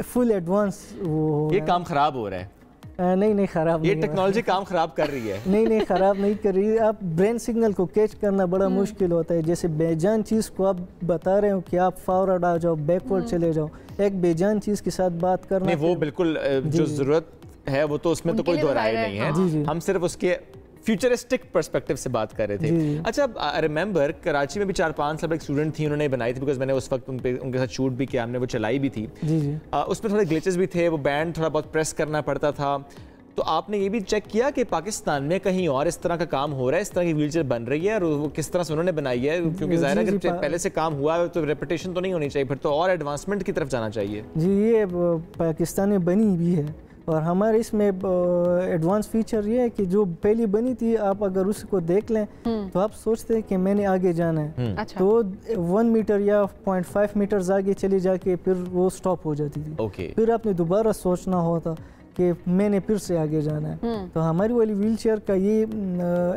फुल एडवांस वो ये काम खराब हो रहा है। नहीं, खराब ये टेक्नोलॉजी काम खराब कर रही है। नहीं, खराब नहीं कर रही। आप ब्रेन सिग्नल को कैच करना बड़ा मुश्किल होता है। जैसे बेजान चीज़ को आप बता रहे हो कि आप फॉरवर्ड आ जाओ, बैकवर्ड चले जाओ, एक बेजान चीज़ के साथ बात करना, नहीं, वो बिल्कुल जो ज़रूरत है वो तो उसमें तो कोई दोहराई नहीं है। हम सिर्फ उसके फ्यूचरिस्टिक पर्सपेक्टिव से बात कर रहे थे। अच्छा, आई रिमेंबर कराची में भी 4-5 साल एक स्टूडेंट थी, उन्होंने बनाई थी, बिकॉज मैंने उस वक्त उनके साथ शूट भी किया, हमने वो चलाई भी थी। उसमें थोड़े ग्लिचेस भी थे, वो बैंड थोड़ा बहुत प्रेस करना पड़ता था। तो आपने ये भी चेक किया कि पाकिस्तान में कहीं और इस तरह का काम हो रहा है, इस तरह की व्हीलचेयर बन रही है, और वो किस तरह से उन्होंने बनाई है? क्योंकि ज़ाहिर है अगर पहले से काम हुआ है तो रेपुटेशन तो नहीं होनी चाहिए, फिर तो और एडवांसमेंट की तरफ जाना चाहिए। जी, ये पाकिस्तान में बनी भी है, और हमारे इसमें एडवांस फीचर ये है कि जो पहली बनी थी, आप अगर उसको देख लें तो आप सोचते हैं कि मैंने आगे जाना है। अच्छा। तो 1 मीटर या 0.5 मीटर आगे चली जाके फिर वो स्टॉप हो जाती थी। फिर आपने दोबारा सोचना होता कि मैंने फिर से आगे जाना है। तो हमारी वाली व्हील चेयर का ये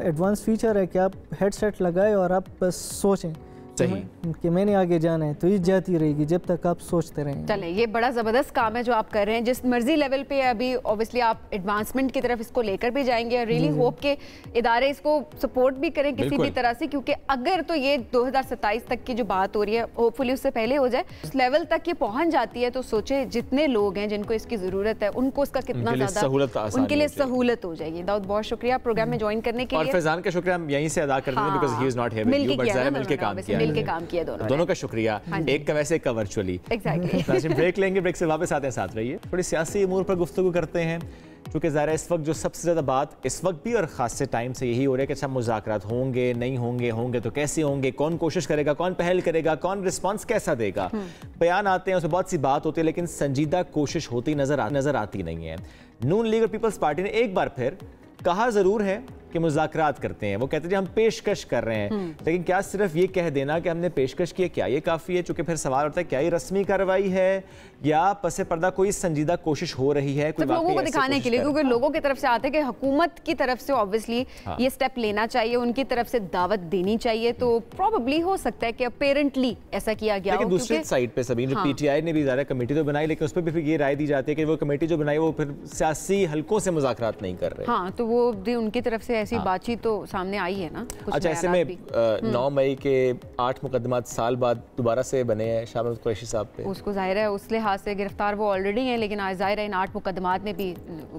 एडवांस फीचर है कि आप हेडसेट लगाए और आप बस सोचें कि मैंने आगे जाना है, तो ये जाती रहेगी जब तक आप सोचते रहेंगे। चलें, ये बड़ा ज़बरदस्त काम है जो आप कर रहे हैं, जिस मर्जी लेवल पे अभी ऑब्वियसली आप एडवांसमेंट की तरफ इसको लेकर भी जाएंगे। रियली होप के इदारे इसको सपोर्ट भी करें किसी भी तरह से, क्योंकि अगर तो ये 2027 तक की जो बात हो रही है, होपफुली उससे पहले हो जाए, उस लेवल तक ये पहुंच जाती है, तो सोचे जितने लोग हैं जिनको इसकी ज़रूरत है उनको इसका कितना ज़्यादा उनके लिए सहूलत हो जाएगी। दाऊद, बहुत शुक्रिया प्रोग्राम में ज्वाइन करने के लिए, और फैजान का शुक्रिया हम यहीं से अदा करते हैं, because he is not here with you, but ज़ाहिर मिलके काम किया, मिलके काम किया दोनों का शुक्रिया। एक का वैसे, एक का वर्चुअली। एग्जैक्टली। ब्रेक लेंगे, ब्रेक से वापस आते हैं, साथ रहिए। थोड़ी सियासी उमूर पर गुफ्तगू करते हैं, क्योंकि ज़ाहिर है इस वक्त जो सबसे ज़्यादा बात इस वक्त भी और ख़ास से टाइम से यही हो रहा है कि अच्छा मुज़ाकरात होंगे नहीं होंगे, होंगे तो कैसे होंगे, कौन कोशिश करेगा, कौन पहल करेगा, कौन रिस्पांस कैसा देगा। बयान आते हैं, उसमें बहुत सी बात होती है, लेकिन संजीदा कोशिश होती नज़र आती नहीं है। नून लीग और पीपल्स पार्टी ने एक बार फिर कहा ज़रूर है कि मुज़ाकरात करते हैं, वो कहते हैं हम पेशकश कर रहे हैं, लेकिन क्या सिर्फ ये कह देना कि हमने पेशकश की है, क्या ये काफ़ी है? चूंकि फिर सवाल होता है क्या ये रस्मी कार्रवाई है या पसे पर्दा कोई संजीदा कोशिश हो रही है, कोई लोगों को दिखाने के लिए? क्योंकि लोगों की तरफ से आते हैं कि हुकूमत की तरफ से ऑब्वियसली ये स्टेप लेना चाहिए, उनकी तरफ से दावत देनी चाहिए, तो प्रोबेबली हो सकता है कि अपेरेंटली ऐसा किया गया हो। दूसरी साइड पे सभी जो पीटीआई ने भी ज़्यादा कमेटी तो बनाई, लेकिन उस पर भी फिर ये राय दी जाती है कि वो कमेटी जो बनाई वो फिर सियासी हलकों से मुज़ाकरात नहीं कर रहे। हाँ, तो वो उनकी तरफ से ऐसी बातचीत तो सामने आई है ना। अच्छा, ऐसे में 9 मई के 8 मुकदमात साल बाद दोबारा से बने हैं शामिल कुरैशी साहब पे। उसको जाहिर है उस लिहाज से गिरफ्तार वो ऑलरेडी हैं, लेकिन आज जाहिर है इन 8 मुकदमात में भी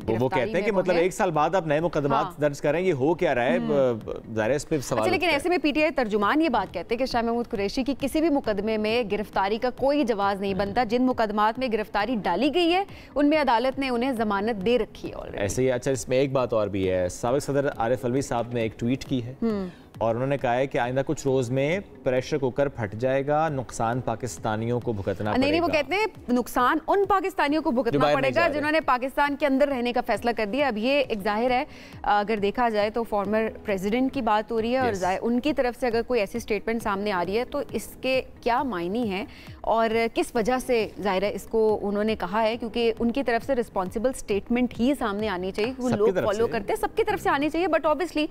वो कहते हैं कि मतलब 1 साल बाद आप नए मुकदमात दर्ज करें, ये हो क्या रहा है? जाहिर है इस पे सवाल। लेकिन ऐसे में पीटीआई तर्जुमान ये बात कहते हैं कि शाह महमूद कुरैशी की किसी भी मुकदमे में गिरफ्तारी का कोई जवाब नहीं बनता। जिन मुकदमात में गिरफ्तारी डाली गई है उनमें अदालत ने उन्हें जमानत दे रखी है ऑलरेडी। ऐसे ही अच्छा, इसमें एक बात और भी है, साबिक सदर आरिफ अलवी साहब ने एक ट्वीट की है और उन्होंने कहा है कि आइंदा कुछ रोज में प्रेशर कुकर फट जाएगा, नुकसान पाकिस्तानियों को भुगतना पड़ेगा। नहीं, वो कहते हैं नुकसान उन पाकिस्तानियों को भुगतना पड़ेगा जिन्होंने पाकिस्तान के अंदर रहने का फैसला कर दिया। अब ये एक जाहिर है, अगर देखा जाए तो फॉर्मर प्रेसिडेंट की बात हो रही है और उनकी तरफ से अगर कोई ऐसी स्टेटमेंट सामने आ रही है तो इसके क्या मायने हैं और किस वजह से जाहिर है इसको उन्होंने कहा है, क्योंकि उनकी तरफ से रिस्पॉन्सिबल स्टेटमेंट ही सामने आनी चाहिए, वो लोग फॉलो करते हैं, सबकी तरफ से आनी चाहिए। But obviously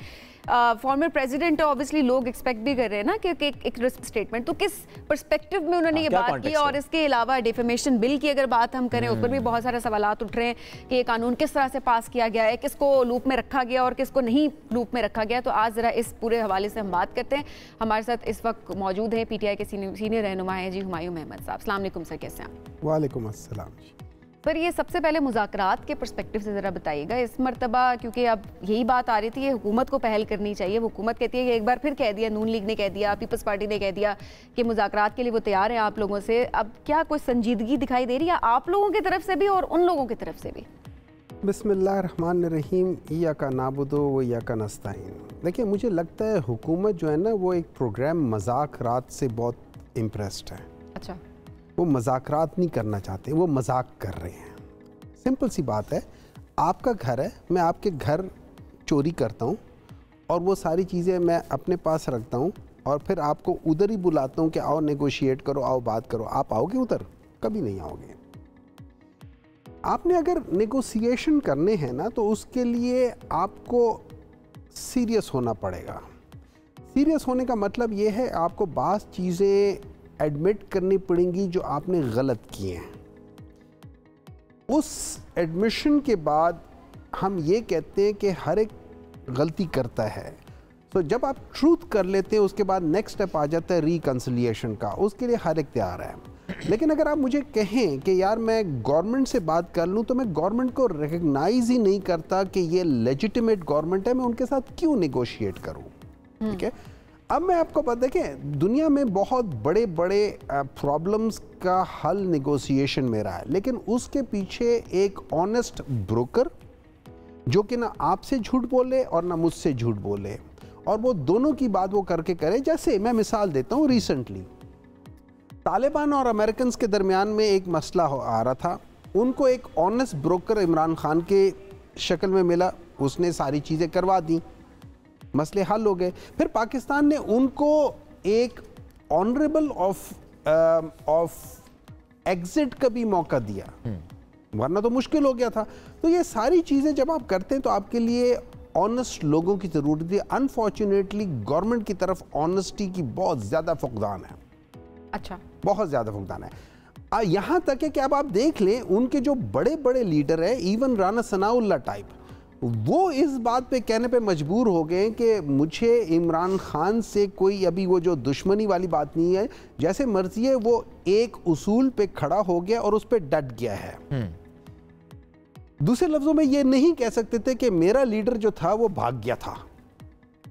former president obviously लोग एक्सपेक्ट भी कर रहे हैं ना कि एक स्टेटमेंट, तो किस पर्सपेक्टिव में उन्होंने ये बात की। और इसके अलावा डिफेमेशन बिल की अगर बात हम करें उस पर भी बहुत सारे सवालात उठ रहे हैं कि ये कानून किस तरह से पास किया गया है, किसको लूप में रखा गया और किसको नहीं लूप में रखा गया। तो आज जरा इस पूरे हवाले से हम बात करते हैं। हमारे साथ इस वक्त मौजूद है पीटीआई के सीनियर रहनुमा हैं जी हुमायूं अहमद साहब। अस्सलाम वालेकुम सर, कैसे हैं आप? वालेकुम अस्सलाम। पर ये सबसे पहले मुज़ाकरात के पर्सपेक्टिव से ज़रा बताइएगा इस मरतबा, क्योंकि अब यही बात आ रही थी, ये हुकूमत को पहल करनी चाहिए। हुकूमत कहती है कि एक बार फिर कह दिया, नून लीग ने कह दिया, पीपल्स पार्टी ने कह दिया कि मुज़ाकरात के लिए वो तैयार हैं आप लोगों से। अब क्या कोई संजीदगी दिखाई दे रही है आप लोगों की तरफ से भी और उन लोगों की तरफ से भी? बिस्मिल्लाहिर्रहमानिर्रहीम, इय्याका नाबुदु व इय्याका नस्ताईन। देखिए, मुझे लगता है हुकूमत जो है ना वो एक प्रोग्राम मुज़ाकरात से बहुत इम्प्रेस्ड है। अच्छा, वो मुज़ाकरात नहीं करना चाहते, वो मजाक कर रहे हैं। सिंपल सी बात है, आपका घर है, मैं आपके घर चोरी करता हूँ और वो सारी चीज़ें मैं अपने पास रखता हूँ और फिर आपको उधर ही बुलाता हूँ कि आओ नेगोशिएट करो, आओ बात करो। आप आओगे उधर? कभी नहीं आओगे। आपने अगर नेगोशिएशन करने हैं ना तो उसके लिए आपको सीरियस होना पड़ेगा। सीरियस होने का मतलब ये है आपको बाज़ चीज़ें एडमिट करनी पड़ेंगी जो आपने गलत किए हैं। उस एडमिशन के बाद हम ये कहते हैं कि हर एक गलती करता है। तो जब आप ट्रूथ कर लेते हैं उसके बाद नेक्स्ट स्टेप आ जाता है रिकंसिलिएशन का। उसके लिए हर एक तैयार है। लेकिन अगर आप मुझे कहें कि यार मैं गवर्नमेंट से बात कर लूं, तो मैं गवर्नमेंट को रिकग्नाइज ही नहीं करता कि ये लेजिटिमेट गवर्नमेंट है, मैं उनके साथ क्यों नेगोशिएट करूं? ठीक है, अब मैं आपको बता दें कि दुनिया में बहुत बड़े बड़े प्रॉब्लम्स का हल नेगोशिएशन में रहा है, लेकिन उसके पीछे एक ऑनेस्ट ब्रोकर जो कि ना आपसे झूठ बोले और ना मुझसे झूठ बोले, और वो दोनों की बात वो करके करे। जैसे मैं मिसाल देता हूँ, रिसेंटली तालिबान और अमेरिकन के दरमियान में एक मसला आ रहा था, उनको एक ऑनेस्ट ब्रोकर इमरान खान के शक्ल में मिला, उसने सारी चीज़ें करवा दी, मसले हल हो गए। फिर पाकिस्तान ने उनको एक ऑनरेबल ऑफ एग्जिट का भी मौका दिया, वरना तो मुश्किल हो गया था। तो ये सारी चीज़ें जब आप करते हैं तो आपके लिए ऑनेस्ट लोगों की ज़रूरत है। अनफॉर्चुनेटली गवर्नमेंट की तरफ ऑनेस्टी की बहुत ज़्यादा फुकदान है। अच्छा, बहुत ज़्यादा फुकदान है। यहाँ तक है कि अब आप देख लें, उनके जो बड़े बड़े लीडर हैं, इवन राना सनाउल्लाह टाइप, वो इस बात पे कहने पे मजबूर हो गए कि मुझे इमरान खान से कोई अभी वो जो दुश्मनी वाली बात नहीं है, जैसे मर्जी है, वो एक उसूल पे खड़ा हो गया और उस पे डट गया है। दूसरे लफ्जों में ये नहीं कह सकते थे कि मेरा लीडर जो था वो भाग गया था।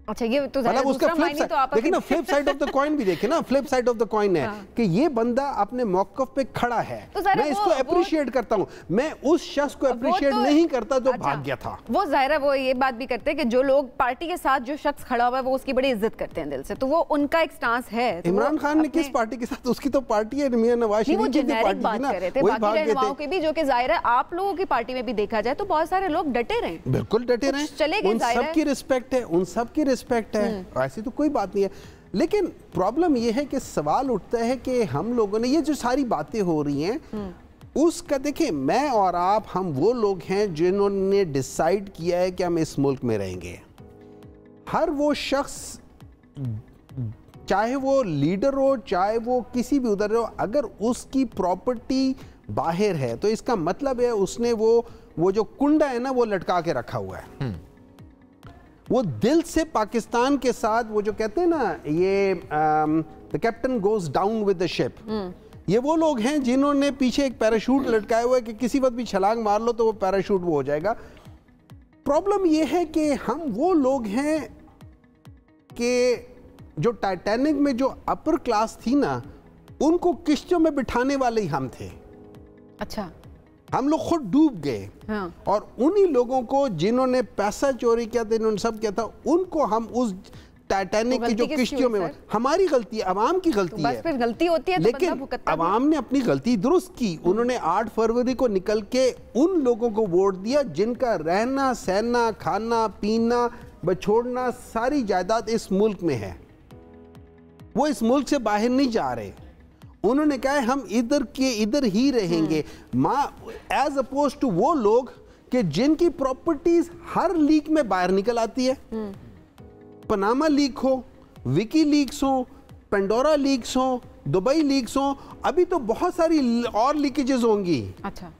अच्छा, ये तो मतलब उसका फ्लिप साइड, देखिए ना, flip side of the coin भी देखे ना, flip side of the coin है कि ये बंदा अपने मौकफ पे खड़ा है, मैं इसको अप्रिशिएट करता हूं। मैं उस शख्स को अप्रिशिएट नहीं करता जो भाग गया था। वो जाहिर वो ये बात भी करते हैं कि जो लोग पार्टी के साथ जो शख्स खड़ा हुआ है वो उसकी बड़ी इज्जत करते हैं दिल से, तो वो उनका एक स्टांस है। इमरान खान ने किस पार्टी के साथ, उसकी तो पार्टी है मियां नवाज शरीफ की पार्टी थी ना, वही भाग गए थे भी, जो कि जाहिर है आप लोगों की पार्टी में भी देखा जाए तो बहुत सारे लोग डटे रहे, बिल्कुल डटे रहे, चले गए, उन सबकी रिस्पेक्ट है, उन सबकी रिस्पेक्ट है, ऐसी तो कोई बात नहीं है। लेकिन प्रॉब्लम यह है कि सवाल उठता है कि हम लोगों ने ये जो सारी बातें हो रही हैं उसका, देखिए मैं और आप, हम वो लोग हैं जिन्होंने डिसाइड किया है कि हम इस मुल्क में रहेंगे। हर वो शख्स, चाहे वो लीडर हो, चाहे वो किसी भी उधर हो, अगर उसकी प्रॉपर्टी बाहर है तो इसका मतलब है उसने वो जो कुंडा है ना वो लटका के रखा हुआ है। वो दिल से पाकिस्तान के साथ, वो जो कहते हैं ना, ये the captain goes down with the ship, ये वो लोग हैं जिन्होंने पीछे एक पैराशूट लटकाया हुआ है कि किसी वक्त भी छलांग मार लो तो वो पैराशूट वो हो जाएगा। प्रॉब्लम ये है कि हम वो लोग हैं कि जो टाइटैनिक में जो अपर क्लास थी ना, उनको किश्तों में बिठाने वाले ही हम थे। अच्छा, हम लोग खुद डूब गए। हाँ। और उन्हीं लोगों को जिन्होंने पैसा चोरी किया था, इन्होंने सब किया था, उनको हम उस टाइटैनिक की जो किश्तियों में, हमारी गलती है, अवाम की गलती है। फिर गलती होती है तो लेकिन अवाम ने अपनी गलती दुरुस्त की। उन्होंने 8 फरवरी को निकल के उन लोगों को वोट दिया जिनका रहना सहना, खाना पीना, बछोड़ना, सारी जायदाद इस मुल्क में है। वो इस मुल्क से बाहर नहीं जा रहे। उन्होंने कहा है हम इधर के इधर ही रहेंगे, एज अपोज टू वो लोग कि जिनकी प्रॉपर्टीज हर लीक में बाहर निकल आती है। पनामा लीक हो, विकी लीक्स हो, पेंडोरा लीक्स हो, दुबई लीक्स हो, अभी तो बहुत सारी और लीकेजेस होंगी। अच्छा,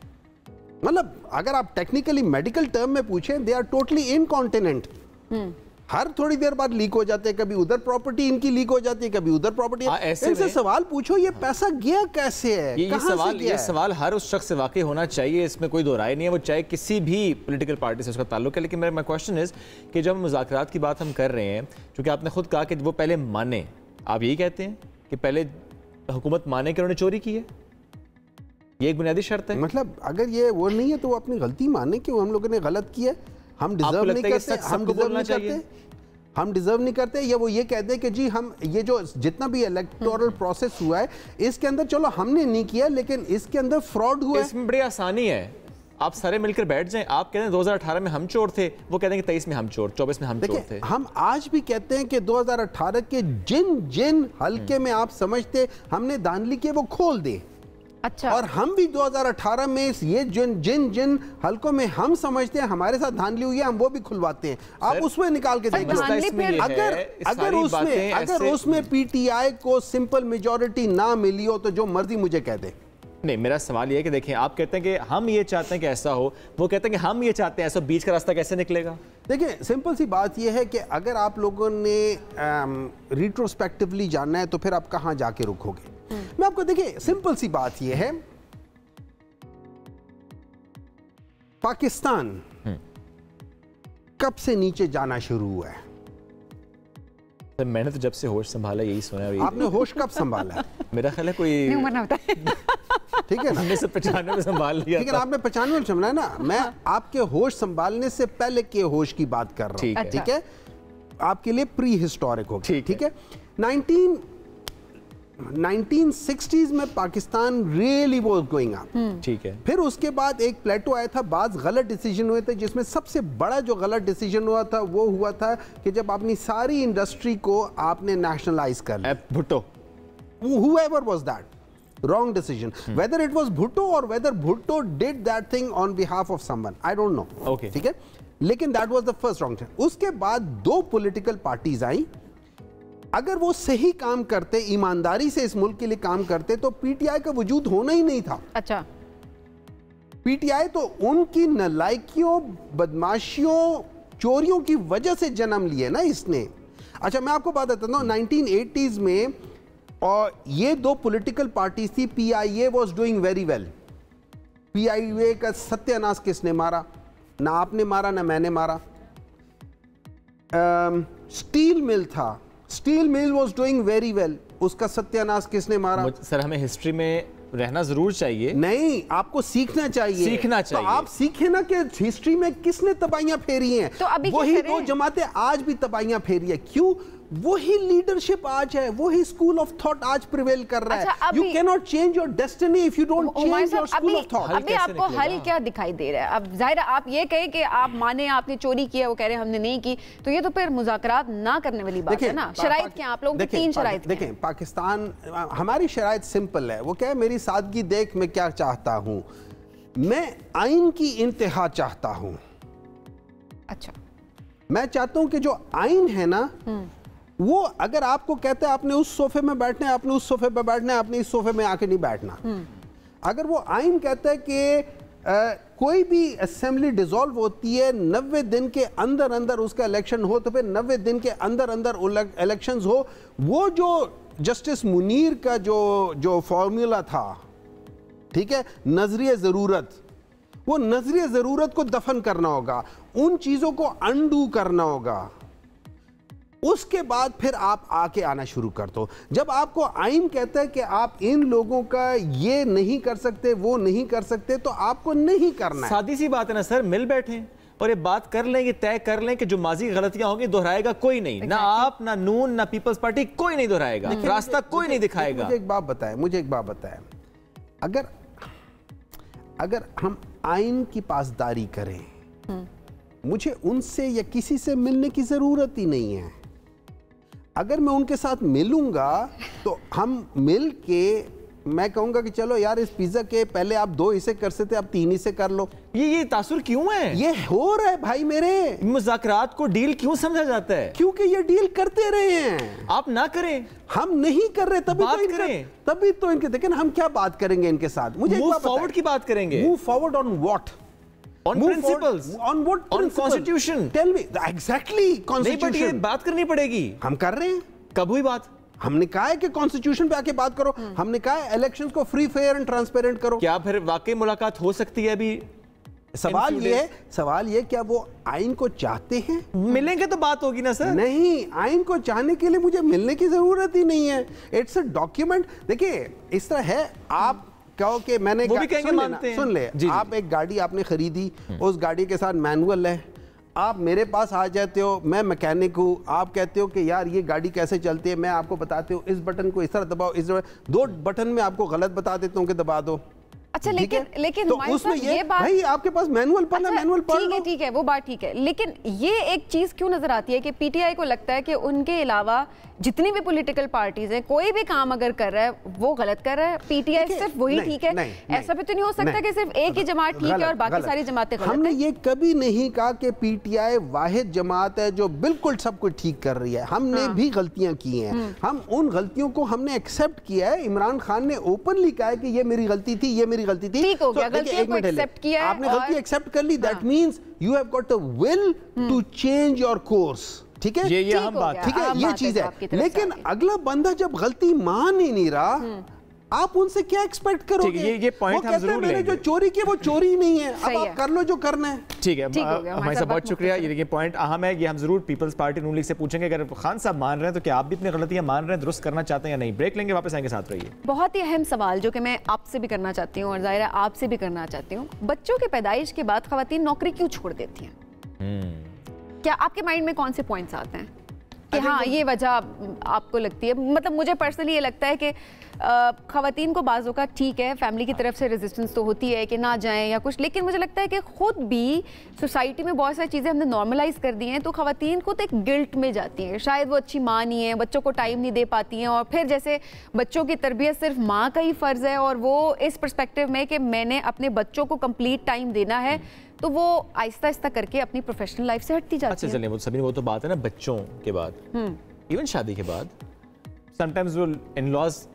मतलब अगर आप टेक्निकली मेडिकल टर्म में पूछें, दे आर टोटली इनकॉन्टिनेंट। हर थोड़ी देर बाद लीक हो जाते हैं, कभी उधर प्रॉपर्टी इनकी लीक हो जाती है, कभी उधर प्रॉपर्टी। इनसे सवाल पूछो, ये पैसा गया कैसे है, ये सवाल हर उस शख्स से वाकई होना चाहिए, इसमें कोई दो राय नहीं है, वो चाहे किसी भी पॉलिटिकल पार्टी से उसका ताल्लुक है। लेकिन मेरा क्वेश्चन इज कि जब मुज़ाकरात की बात हम कर रहे हैं, क्योंकि आपने खुद कहा कि वो पहले माने, आप यही कहते हैं कि पहले हुकूमत माने कि उन्होंने चोरी की है, ये एक बुनियादी शर्त है। मतलब अगर ये वो नहीं है तो वो अपनी गलती माने कि हम लोगों ने गलत किया, हम डिजर्व नहीं करते, हम डिजर्व नहीं करते, या वो ये कहते हैं कि जी हम ये जो जितना भी इलेक्टोरल प्रोसेस हुआ है इसके अंदर, चलो हमने नहीं किया लेकिन इसके अंदर फ्रॉड हुआ है। इसमें बड़ी आसानी है, आप सारे मिलकर बैठ जाएं, आप कहते हैं 2018 में हम चोर थे, वो कहते हैं कि 23 में हम चोर, 24 में हम चोर थे। हम आज भी कहते हैं कि 2018 के जिन हल्के में आप समझते हमने धांधली की वो खोल दे। अच्छा। और हम भी 2018 में ये जिन हलकों में हम समझते हैं हमारे साथ धांधली हुई है, हम वो भी खुलवाते हैं। आप उसमें निकाल के देखिए, अगर उसमें पीटीआई को सिंपल मेजॉरिटी ना मिली हो तो जो मर्जी मुझे कह दे। नहीं, मेरा सवाल ये है कि देखिए, आप कहते हैं कि हम ये चाहते हैं कि ऐसा हो, वो कहते हैं कि हम ये चाहते हैं ऐसा, बीच का रास्ता कैसे निकलेगा? देखिए, सिंपल सी बात ये है कि अगर आप लोगों ने रिट्रोस्पेक्टिवली जानना है तो फिर आप कहाँ जाके रुकोगे? मैं आपको देखिए सिंपल सी बात यह है, पाकिस्तान कब से नीचे जाना शुरू हुआ है? तो मैंने तो जब से होश संभाला यही सुना है। आपने होश कब संभाला? मेरा ख्याल है कोई उम्र ना होता है। ठीक है ना, 1995 में संभाल लिया। लेकिन आपने 95 में संभाला ना, मैं आपके होश संभालने से पहले के होश की बात कर रहा हूँ। ठीक है, आपके लिए प्री हिस्टोरिक हो। ठीक है, 1960s में Pakistan really was going up. ठीक है, फिर उसके बाद एक प्लेटो आया था, बात गलत डिसीजन हुए थे, जिसमें सबसे बड़ा जो गलत डिसीजन हुआ था वो हुआ था कि जब अपनी सारी इंडस्ट्री को आपने नेशनलाइज कर लिया। Bhutto, whoever was that, wrong decision, whether it was Bhutto or whether Bhutto did that thing on behalf of someone, I don't know. Okay. ठीक है, लेकिन that was the first wrong thing. उसके बाद दो पॉलिटिकल पार्टीज आई, अगर वो सही काम करते, ईमानदारी से इस मुल्क के लिए काम करते, तो पीटीआई का वजूद होना ही नहीं था। अच्छा, पीटीआई तो उनकी नलायकियों, बदमाशियों, चोरियों की वजह से जन्म लिए ना इसने। अच्छा, मैं आपको बात बताता हूँ, 1980s में और ये दो पॉलिटिकल पार्टीज थी, PIA was doing very well. PIA का सत्यानाश किसने मारा? ना आपने मारा ना मैंने मारा। स्टील मिल था, steel mill was doing very well, उसका सत्यानाश किसने मारा? सर हमें हिस्ट्री में रहना जरूर चाहिए। नहीं, आपको सीखना चाहिए। सीखना चाहिए। तो आप सीखे ना कि हिस्ट्री में किसने तबाहियां फेरी हैं। तो अभी वही दो जमातें आज भी तबाहियां फेरी है। क्यों? वही लीडरशिप आज है, वही स्कूल ऑफ थॉट आज प्रिवेल कर रहा है। You can not change your destiny if you don't change your school of thought. अभी आपको हल क्या दिखाई दे रहा है? अब जाहिर है आप ये कहें कि आप माने आपने चोरी की है, वो कह रहे हैं हमने नहीं की, तो ये तो फिर मुज़ाकरात ना करने वाली बात है ना। शराइत क्या आप लोगों की? 3 शराइत देखें, पाकिस्तान, हमारी शराइत सिंपल है। वो क्या है, मेरी सादगी देख मैं क्या चाहता हूं, मैं आइन की इंतहा चाहता हूं। अच्छा, मैं चाहता हूं कि जो आइन है ना, वो अगर आपको कहता है आपने उस सोफे में बैठना है, आपने उस सोफे पे बैठना है, आपने इस सोफे में आके नहीं बैठना। अगर वो आइन कहता है कि कोई भी असेंबली डिसॉल्व होती है 90 दिन के अंदर अंदर उसका इलेक्शन हो, तो फिर 90 दिन के अंदर अंदर इलेक्शंस हो। वो जो जस्टिस मुनीर का जो फॉर्मूला था, ठीक है, नजरिए ज़रूरत, वो नजरिए ज़रूरत को दफन करना होगा, उन चीज़ों को अनडू करना होगा। उसके बाद फिर आप आके आना शुरू कर दो। जब आपको आइन कहता है कि आप इन लोगों का ये नहीं कर सकते, वो नहीं कर सकते, तो आपको नहीं करना है। सादी सी बात है ना सर, मिल बैठे और ये बात कर लें, ये तय कर लें कि जो माजी गलतियां होंगी दोहराएगा कोई नहीं। ना आप, ना नून, ना पीपल्स पार्टी, कोई नहीं दोहराएगा, रास्ता कोई नहीं दिखाएगा। मुझे एक बात बताएं, अगर हम आइन की पासदारी करें, मुझे उनसे या किसी से मिलने की जरूरत ही नहीं है। अगर मैं उनके साथ मिलूंगा तो हम मिल के मैं कहूंगा कि चलो यार, इस पिज्जा के पहले आप 2 हिस्से कर सकते थे, आप 3 हिस्से कर लो। ये तासुर क्यों है? ये हो रहा है भाई मेरे। मुज़ाकरात को डील क्यों समझा जाता है? क्योंकि ये डील करते रहे हैं। आप ना करें, हम नहीं कर रहे, तभी तो इनके देखें हम क्या बात करेंगे इनके साथ। मुझे मूव फॉरवर्ड की बात करेंगे। Move forward on what? On principles, on what on constitution. Tell me exactly constitution. नहीं, but ये बात करनी पड़ेगी। हम कर रहे हैं। कब हुई बात? हमने कहा है कि कॉन्स्टिट्यूशन पे आके बात करो। हमने कहा है इलेक्शंस को फ्री, फेयर एंड ट्रांसपेरेंट करो। क्या फिर वाकई मुलाकात हो सकती है अभी? सवाल ये क्या वो आइन को चाहते हैं? मिलेंगे तो बात होगी ना सर। नहीं, आइन को चाहने के लिए मुझे मिलने की जरूरत ही नहीं है। It's a document. देखिए, इस तरह है, आप कहो कि मैंने सुन ले, आप एक गाड़ी आपने खरीदी, उस गाड़ी के साथ मैनुअल है, आप मेरे पास आ जाते हो, मैं मैकेनिक हूँ, आप कहते हो कि यार ये गाड़ी कैसे चलती है, मैं आपको बताते हूँ इस बटन को इस तरह दबाओ, इस तरह 2 बटन में आपको गलत बता देता हूँ कि दबा दो। अच्छा, लेकिन तो उसमें ये बात, भाई आपके पास मैनुअल पढ़ना, मैनुअल पढ़ लो। ठीक है, वो बात ठीक है, लेकिन ये एक चीज क्यों नजर आती है कि पीटीआई को लगता है कि उनके अलावा जितनी भी पॉलिटिकल पार्टीज हैं, कोई भी काम अगर कर रहा है वो गलत कर रहा है, पीटीआई सिर्फ वही ठीक है। ऐसा भी तो नहीं हो सकता कि सिर्फ एक ही जमात ठीक है और बाकी सारी जमातें गलत हैं। हमने ये कभी नहीं कहा कि पीटीआई वाहिद जमात है जो बिल्कुल सब कुछ ठीक कर रही है। हमने भी गलतियां की हैं, हम उन गलतियों को हमने एक्सेप्ट किया है। इमरान खान ने ओपनली कहा है कि ये मेरी गलती थी, ये मेरी गलती थी। ठीक हो गया, गलतियों को एक्सेप्ट किया है, आपने गलती एक्सेप्ट कर ली, that means you have got the will to change your course. ठीक है, ये हम बात, ठीक है, ये चीज है। लेकिन अगला बंदा जब गलती मान ही नहीं रहा, आप उनसे क्या एक्सपेक्ट करोगे? ये पॉइंट हम जरूर मैंने जो चोरी की वो चोरी ही नहीं है, अब आप कर लो जो करना है। ठीक है, हमारे साथ बहुत शुक्रिया। ये पॉइंट अहम है, ये हम जरूर पीपल्स पार्टी नून लीग से पूछेंगे। अगर खान साहब मान रहे हैं तो क्या आप भी अपनी गलतियां मान रहे हैं, दुरुस्त करना चाहते हैं या नहीं? ब्रेक लेंगे, वापस आएंगे, साथ रहिए। बहुत ही अहम सवाल जो कि मैं आपसे भी करना चाहती हूँ और जाहिर है आपसे भी करना चाहती हूँ, बच्चों के पैदाइश के बाद खवातीन नौकरी क्यों छोड़ देती हैं? क्या आपके माइंड में कौन से पॉइंट्स आते हैं कि हाँ ये वजह आपको लगती है? मतलब मुझे पर्सनली ये लगता है कि खवातीन को बाज़ों का ठीक है, फैमिली की तरफ से रेजिस्टेंस तो होती है कि ना जाएं या कुछ, लेकिन मुझे लगता है कि खुद भी सोसाइटी में बहुत सारी चीज़ें हमने नॉर्मलाइज कर दी हैं, तो खवातीन खुद एक गिल्ट में जाती हैं। शायद वो अच्छी माँ नहीं है, बच्चों को टाइम नहीं दे पाती हैं, और फिर जैसे बच्चों की तरबियत सिर्फ माँ का ही फ़र्ज़ है, और वो इस पर्सपेक्टिव में कि मैंने अपने बच्चों को कंप्लीट टाइम देना है, तो वो आहिस्ता आहिस्ता करके अपनी प्रोफेशनल लाइफ से हटती जाती है। अच्छा चलिए, वो सभी वो तो बात है ना बच्चों के बाद, इवन शादी के बाद समटाइम्स वो इन-लॉज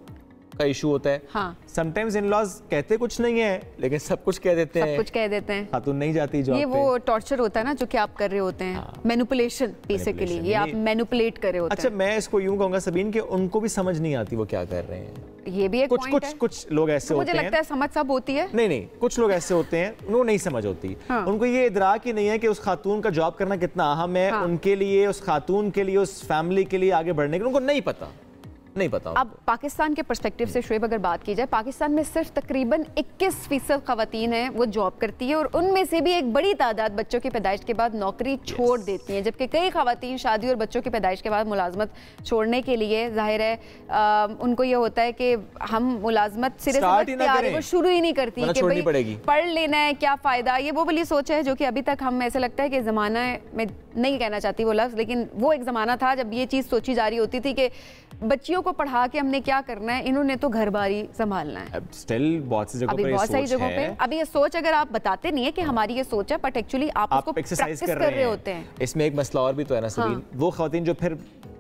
का इशू होता है। हाँ। समटाइम्स इन-लॉज कहते कुछ नहीं है लेकिन सब कुछ कह देते हैं, सब कुछ कह देते हैं। खातून नहीं जाती जॉब पे। ये वो टॉर्चर होता है ना जो कि आप कर रहे होते हैं, मैनिपुलेशन बेसिकली, ये आप मैनिपुलेट कर रहे होते हैं। अच्छा, मैं इसको यूं कहूंगा सबीन कि उनको भी समझ नहीं आती वो क्या कर रहे हैं। ये भी एक पॉइंट है। कुछ लोग ऐसे होते हैं, मुझे लगता है समझ सब होती है। नहीं, कुछ लोग ऐसे होते हैं उनको नहीं समझ होती। हाँ। उनको ये इदराक ही नहीं है कि उस खातून का जॉब करना कितना अहम है। हाँ। उनके लिए, उस खातून के लिए, उस फैमिली के लिए आगे बढ़ने के उनको नहीं पता। अब पाकिस्तान के पर्सपेक्टिव से शुएब अगर बात की जाए, पाकिस्तान में सिर्फ तकरीबन 21% खवातीन हैं वो जॉब करती है, और उनमें से भी एक बड़ी तादाद बच्चों की पैदाइश के बाद नौकरी छोड़ देती हैं, जबकि कई खवातीन शादी और बच्चों की पैदाइश के बाद मुलाजमत छोड़ने के लिए जाहिर है उनको ये होता है कि हम मुलाजमत सिरे से वो शुरू ही नहीं करती कि भाई पढ़ लेना है, क्या फ़ायदा। ये वो वाली सोच है जो कि अभी तक हम ऐसे लगता है कि ज़माना में, नहीं कहना चाहती वो लफ्ज़, लेकिन वो एक ज़माना था जब ये चीज़ सोची जा रही होती थी कि बच्चियों को पढ़ा के हमने क्या करना है, इन्होंने तो घर बारी संभालना है। स्टिल बहुत सी जगहों पे, बहुत सारी जगहों पे अभी ये सोच, अगर आप बताते नहीं है कि हमारी ये सोच है, बट एक्चुअली आप उसको प्रैक्टिस कर रहे होते हैं। इसमें एक मसला और भी तो है ना सबीन, वो खवातीन जो फिर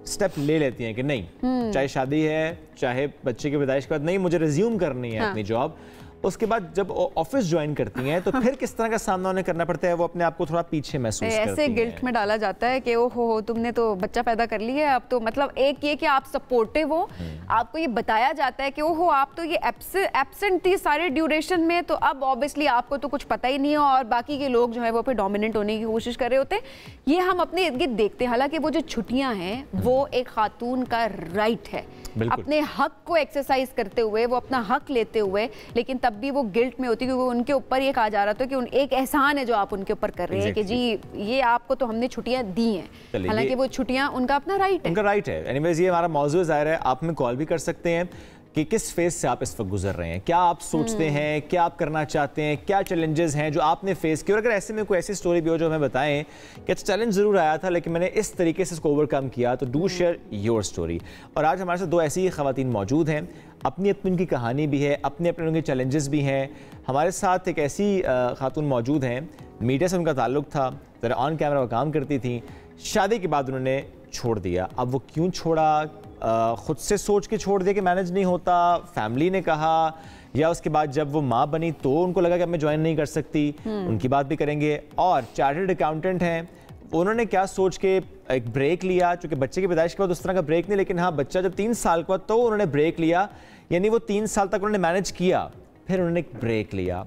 स्टेप ले लेती हैं कि नहीं, चाहे शादी है चाहे बच्चे की पैदाइश के बाद, नहीं मुझे रिज्यूम करनी है अपनी जॉब, उसके बाद जब ऑफिस ज्वाइन करती हैं तो फिर किस तरह का सामना उन्हें करना पड़ता है, वो अपने आप को थोड़ा पीछे महसूस करती हैं। ऐसे गिल्ट में डाला जाता है कि ओहो तुमने तो बच्चा पैदा कर लिया है, अब तो मतलब एक ये कि आप सपोर्टिव हो, आपको ये बताया जाता है कि ओहो आप तो ये एब्सेंट थी सारे ड्यूरेशन में, तो अब ऑब्वियसली आपको तो कुछ पता ही नहीं है, और बाकी के लोग जो है वो फिर डोमिनेंट होने की कोशिश कर रहे होते हैं। ये हम अपने इर्द गिर्द देखते हैं। हालांकि वो जो छुट्टियां हैं वो एक खातून का राइट है, अपने हक को एक्सरसाइज करते हुए, वो अपना हक लेते हुए, लेकिन तब भी वो गिल्ट में होती है क्योंकि उनके ऊपर ये कहा जा रहा था कि एक एहसान है जो आप उनके ऊपर कर रहे हैं कि जी ये आपको तो हमने छुट्टियां दी हैं, हालांकि वो छुट्टियां उनका अपना राइट है। उनका राइट है। एनीवेज ये हमारा मौजूद ज़ाहिर है, आप हमें कॉल भी कर सकते हैं कि किस फेज से आप इस वक्त गुजर रहे हैं, क्या आप सोचते हैं, क्या आप करना चाहते हैं, क्या चैलेंजेस हैं जो आपने फेस किए, और अगर ऐसे में कोई ऐसी स्टोरी भी हो जो हमें बताएं कि चैलेंज ज़रूर आया था लेकिन मैंने इस तरीके से इसको ओवरकम किया, तो डू शेयर योर स्टोरी। और आज हमारे साथ दो ऐसी खवातीन मौजूद हैं, अपनी अपनी उनकी कहानी भी है, अपने अपने उनके चैलेंजेस भी हैं। हमारे साथ एक ऐसी खातून मौजूद हैं, मीडिया से उनका ताल्लुक था, ज़रा ऑन कैमरा वो काम करती थी, शादी के बाद उन्होंने छोड़ दिया। अब वो क्यों छोड़ा, खुद से सोच के छोड़ दिया कि मैनेज नहीं होता, फैमिली ने कहा, या उसके बाद जब वो माँ बनी तो उनको लगा कि अब मैं ज्वाइन नहीं कर सकती, उनकी बात भी करेंगे। और चार्टर्ड अकाउंटेंट हैं, उन्होंने क्या सोच के एक ब्रेक लिया, चूँकि बच्चे की पैदाइश के बाद उस तरह का ब्रेक नहीं, लेकिन हाँ बच्चा जब 3 साल का तो उन्होंने ब्रेक लिया, यानी वो 3 साल तक उन्होंने मैनेज किया, फिर उन्होंने एक ब्रेक लिया।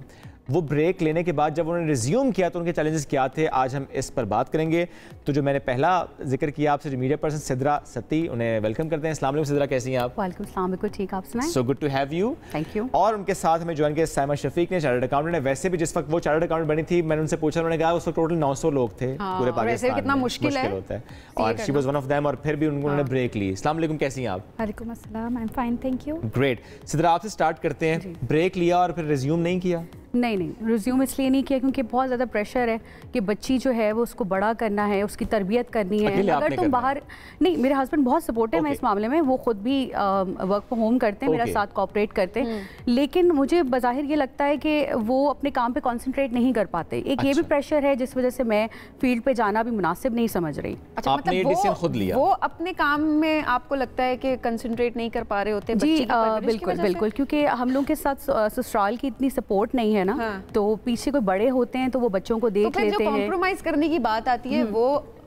वो ब्रेक लेने के बाद जब उन्होंने रिज्यूम किया तो उनके चैलेंजेस क्या थे, आज हम इस पर बात करेंगे। तो जो मैंने पहला जिक्र किया आपसे, जो मीडिया पर्सन सिद्रा सत्ती, उन्हें वेलकम करते हैं। अस्सलाम वालेकुम सिद्रा, कैसी हैं आप? वालेकुम सलाम, बिल्कुल ठीक, आप सुनाएं? So good to have you. Thank you. और उनके साथ हमें ज्वाइन किया साइमा शफीक ने, चार्टर्ड अकाउंटेंट है। वैसे भी जिस वक्त वो चार्टर्ड अकाउंटेंट बनी थी, मैंने उनसे पूछा, उन्होंने कहा उस वक्त टोटल 900 लोग थे पूरे पाकिस्तान, कितना मुश्किल होता है, और she was one of them, और फिर भी उन्होंने ब्रेक ली। अस्सलाम वालेकुम, कैसी हैं आप? वालेकुम अस्सलाम, I am fine, thank you. Great. Sidra आपसे स्टार्ट करते हैं, ब्रेक लिया और फिर रिज्यूम नहीं किया? नहीं, रिज्यूम इसलिए नहीं किया क्योंकि बहुत ज़्यादा प्रेशर है कि बच्ची जो है वो उसको बड़ा करना है, उसकी तरबियत करनी है। अगर तुम बाहर नहीं, मेरे हस्बैंड बहुत सपोर्टिव है इस मामले में, वो खुद भी वर्क फ्रॉम होम करते हैं, मेरा साथ कोऑपरेट करते हैं, लेकिन मुझे बज़ाहिर ये लगता है कि वो अपने काम पे कंसंट्रेट नहीं कर पाते। एक ये भी प्रेशर है जिस वजह से मैं फील्ड पे जाना भी मुनासिब नहीं समझ रही। अच्छा, आपने ये डिसीजन खुद लिया? वो अपने काम में आपको लगता है कि कंसंट्रेट नहीं कर पा रहे होते? जी बिल्कुल, क्योंकि हम लोग के साथ ससुराल की इतनी सपोर्ट नहीं है ना, तो पीछे कोई बड़े होते हैं तो वो बच्चों को देख लेते हैं। जो कॉम्प्रोमाइज करने की बात आती है वो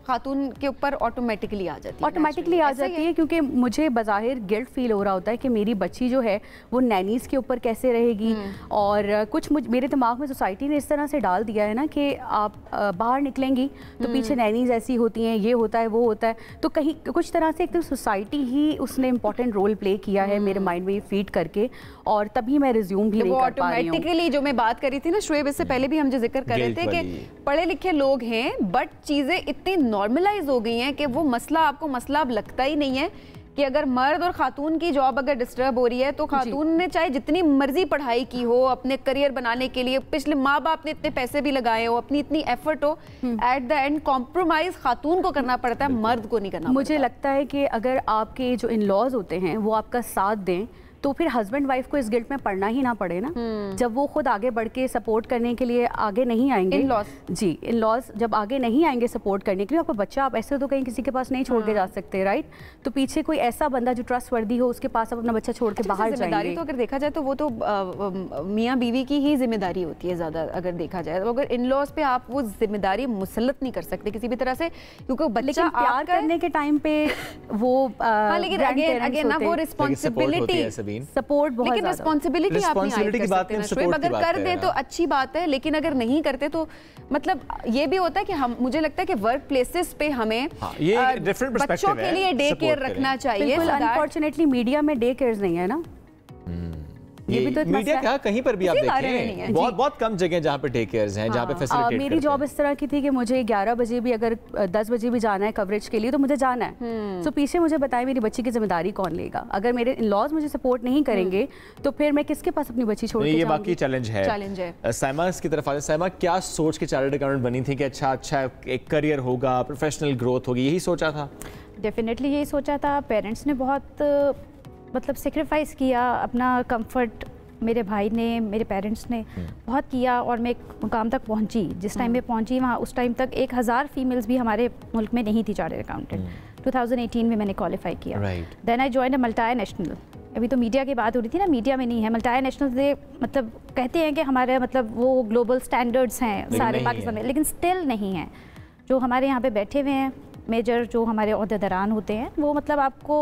खातून के ऊपर ऑटोमेटिकली आ जाती है? ऑटोमेटिकली आ जाती है, क्योंकि मुझे बज़ाहिर गिल्ट फील हो रहा होता है कि मेरी बच्ची जो है वो नैनीज़ के ऊपर कैसे रहेगी। और कुछ मेरे दिमाग में सोसाइटी ने इस तरह से डाल दिया है ना कि आप बाहर निकलेंगी तो पीछे नैनीज़ ऐसी होती हैं, ये होता है, वो होता है। तो कहीं कुछ तरह से एक तो सोसाइटी ही उसने इम्पोर्टेंट रोल प्ले किया है मेरे माइंड में फीड करके, और तभी मैं रिज्यूम भी नहीं कर पा रही हूँ। ऑटोमेटिकली जो मैं बात करी थी ना शुएब, इससे पहले भी हम जो जिक्र कर रहे थे कि पढ़े लिखे लोग हैं बट चीजें इतनी नॉर्मलाइज हो गई हैं कि वो मसला आपको मसला अब लगता ही नहीं है कि अगर मर्द और खातून की जॉब अगर डिस्टर्ब हो रही है तो खातून ने चाहे जितनी मर्जी पढ़ाई की हो अपने करियर बनाने के लिए, पिछले माँ बाप ने इतने पैसे भी लगाए हो, अपनी इतनी एफर्ट हो, एट द एंड कॉम्प्रोमाइज खातून को करना पड़ता है, मर्द को नहीं करना। मुझे लगता है कि अगर आपके जो इन लॉज होते हैं वो आपका साथ दें तो फिर हस्बैंड वाइफ को इस गिल्ट में पड़ना ही ना पड़े ना। जब वो खुद आगे बढ़ के सपोर्ट करने के लिए आगे नहीं आएंगे, इन लॉज जब आगे नहीं आएंगे सपोर्ट करने के लिए, आपका बच्चा आप ऐसे तो कहीं किसी के पास नहीं छोड़ के जा सकते, राइट? तो पीछे कोई ऐसा बंदा जो ट्रस्ट वर्दी हो उसके पास आप अपना बच्चा छोड़ के बाहर जाएंगे। तो अगर देखा जाए तो वो तो मियाँ बीवी की ही जिम्मेदारी होती है ज़्यादा, अगर देखा जाए तो। अगर इन लॉज पे आप वो जिम्मेदारी मुसल्लत नहीं कर सकते किसी भी तरह से, क्योंकि बच्चा प्यार करने के टाइम पे वो लेकिन अगेन ना वो रिस्पॉन्सिबिलिटी सपोर्ट बहुत, लेकिन रिस्पॉन्सिबिलिटी आप नहीं ऐड कर सकते ना शुएब। अगर कर दें तो अच्छी बात है, लेकिन अगर नहीं करते तो मतलब ये भी होता है कि हम, मुझे लगता है कि वर्क प्लेसेस पे हमें बच्चों के लिए डे केयर रखना चाहिए। अनफॉर्चुनेटली मीडिया में डे केयर नहीं है ना, ये भी तो मीडिया क्या कहीं पर भी आप देखें बहुत कम जगह जहाँ पे टेक केयर्स हैं, जहाँ पे फैसिलिटेट। मेरी जॉब इस तरह की थी कि मुझे 11 बजे भी अगर 10 बजे भी जाना है कवरेज के लिए तो मुझे जाना है। तो पीछे मुझे बताएं मेरी बच्ची की जिम्मेदारी कौन लेगा? अगर मेरे इन-लॉज मुझे सपोर्ट नहीं करेंगे तो फिर मैं किसके पास अपनी बच्ची छोड़ के जाऊंगी? ये बाकी चैलेंज है। साइमा की तरफ आते, साइमा क्या सोच के चार्टर्ड अकाउंटेंट बनी थी कि अच्छा एक करियर होगा, प्रोफेशनल ग्रोथ होगी, यही सोचा था? डेफिनेटली यही सोचा था। पेरेंट्स ने बहुत मतलब सेक्रीफाइस किया, अपना कंफर्ट मेरे भाई ने, मेरे पेरेंट्स ने बहुत किया, और मैं एक मुकाम तक पहुंची। जिस टाइम में पहुंची वहाँ उस टाइम तक 1000 फीमेल्स भी हमारे मुल्क में नहीं थी चार्टर्ड अकाउंटेंट। 2018 में मैंने क्वालिफाई किया। Then I join a multinational. अभी तो मीडिया की बात हो रही थी ना, मीडिया में नहीं है। मल्टी नेशनल से मतलब कहते हैं कि हमारे मतलब वो ग्लोबल स्टैंडर्ड्स हैं सारे पाकिस्तान में, लेकिन स्टिल नहीं है। जो हमारे यहाँ पे बैठे हुए हैं मेजर जो हमारे ओहदेदारान होते हैं वो मतलब आपको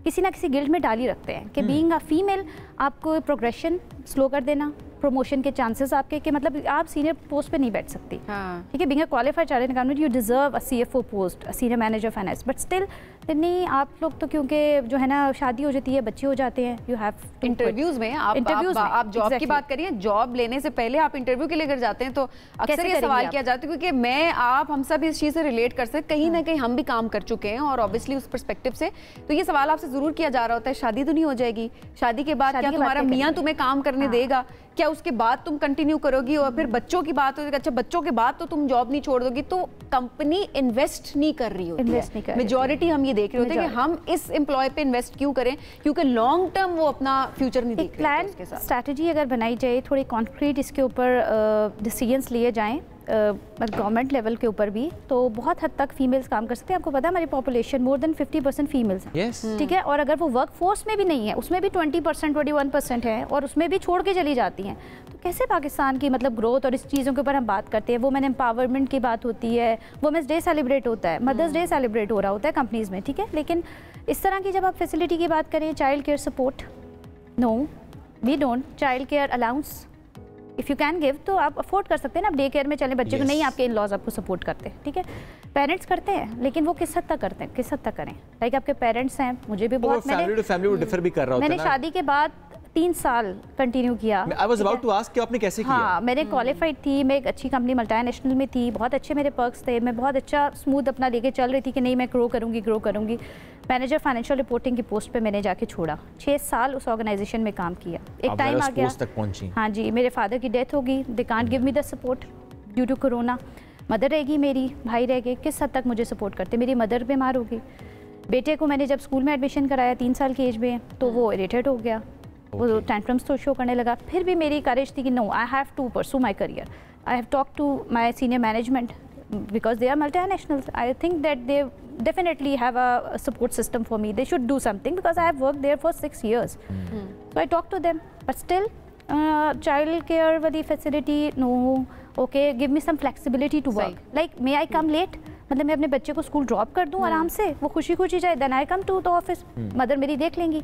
किसी ना किसी गिल्ड में डाल ही रखते हैं कि बीइंग अ फीमेल आपको प्रोग्रेशन स्लो कर देना, प्रमोशन के चांसेस आपके कि मतलब आप सीनियर पोस्ट पे नहीं बैठ सकती। ठीक है, being a qualified chartered accountant you deserve a CFO post, a senior manager finance, but still नहीं, आप लोग तो क्योंकि जो है ना शादी हो जाती है, बच्चे हो जाते हैं, यू हैव इंटरव्यूज में आप जॉब की बात करिए, जॉब लेने से पहले आप इंटरव्यू के लिए अगर जाते हैं तो अक्सर ये सवाल किया जाता है, क्योंकि मैं आप हम सब इस चीज़ से रिलेट कर सकते, कहीं ना कहीं हम भी काम कर चुके हैं और ऑब्वियसली उस पर्सपेक्टिव से तो ये सवाल आपसे जरूर किया जा रहा होता है, शादी तो नहीं हो जाएगी, शादी के बाद क्या तुम्हारा मियाँ तुम्हें काम करने देगा क्या, उसके बाद तुम कंटिन्यू करोगी? और फिर बच्चों की बात होगी, अच्छा बच्चों के बाद तो तुम जॉब नहीं छोड़ दोगी, तो कंपनी इन्वेस्ट नहीं कर रही होती है। मेजॉरिटी हम ये देख रहे होते हैं कि हम इस एम्प्लॉय पे इन्वेस्ट क्यों करें, क्योंकि लॉन्ग टर्म वो अपना फ्यूचर नहीं देख रहे। प्लान स्ट्रैटेजी अगर बनाई जाए, थोड़ी कॉन्क्रीट इसके ऊपर डिसीजंस लिए जाएं गवर्नमेंट लेवल के ऊपर भी, तो बहुत हद तक फीमेल्स काम कर सकते हैं। आपको पता है हमारी पॉपुलेशन मोर देन 50% फीमेल्स है, ठीक है, और अगर वो वर्क फोर्स में भी नहीं है, उसमें भी 20% 21% है और उसमें भी छोड़ के चली जाती हैं, तो कैसे पाकिस्तान की मतलब ग्रोथ और इस चीज़ों के ऊपर हम बात करते हैं। वुमेन एम्पावरमेंट की बात होती है, वुमेंस डे सेलिब्रेट होता है, मदर्स डे सेलिब्रेट हो रहा होता है कंपनीज़ में, ठीक है, लेकिन इस तरह की जब आप फैसिलिटी की बात करें, child care support, no we don't, child care allowance if you can give, तो आप अफोर्ड कर सकते हैं ना, आप डे केयर में चलें बच्चे को, नहीं आपके इन लॉज आपको सपोर्ट करते हैं, ठीक है, पेरेंट्स करते हैं, लेकिन वो किस हद तक करते हैं, किस हद तक करें। लाइक आपके पेरेंट्स हैं, मुझे भी बहुत, मैंने शादी के बाद 3 साल कंटिन्यू किया। I was about to ask कि आपने कैसे किया? हाँ, मैंने क्वालिफाइड थी, मैं एक अच्छी कंपनी मल्टी नेशनल में थी, बहुत अच्छे मेरे पर्क्स थे, मैं बहुत अच्छा स्मूथ अपना लेके चल रही थी कि नहीं मैं ग्रो करूँगी। मैनेजर फाइनेंशियल रिपोर्टिंग की पोस्ट पे मैंने जाके छोड़ा, 6 साल उस ऑर्गेनाइजेशन में काम किया, एक टाइम आ गया तक पहुंची। हाँ जी, मेरे फादर की डेथ हो गई, they can't give me the support due to corona, mother रहेगी मेरी, भाई रह गए, किस हद तक मुझे सपोर्ट करते, मेरी मदर बीमार हो गई, बेटे को मैंने जब स्कूल में एडमिशन कराया 3 साल की एज में, तो वो इरिटेट हो गया, वो टैंट्रम्स तो शो करने लगा, फिर भी मेरी करेज थी कि no, I have to pursue my career, I have talk to my senior management because they are multinationals. I think that they definitely have a support system for me. They should do something because I have worked there for 6 years. So I talked to them, but still child care wali facility, no, okay, give me some flexibility to work. Like may I come late? मतलब मैं अपने बच्चे को school drop कर दूं आराम से, वो खुशी खुशी जाए, then I come to the office, mother मेरी देख लेंगी।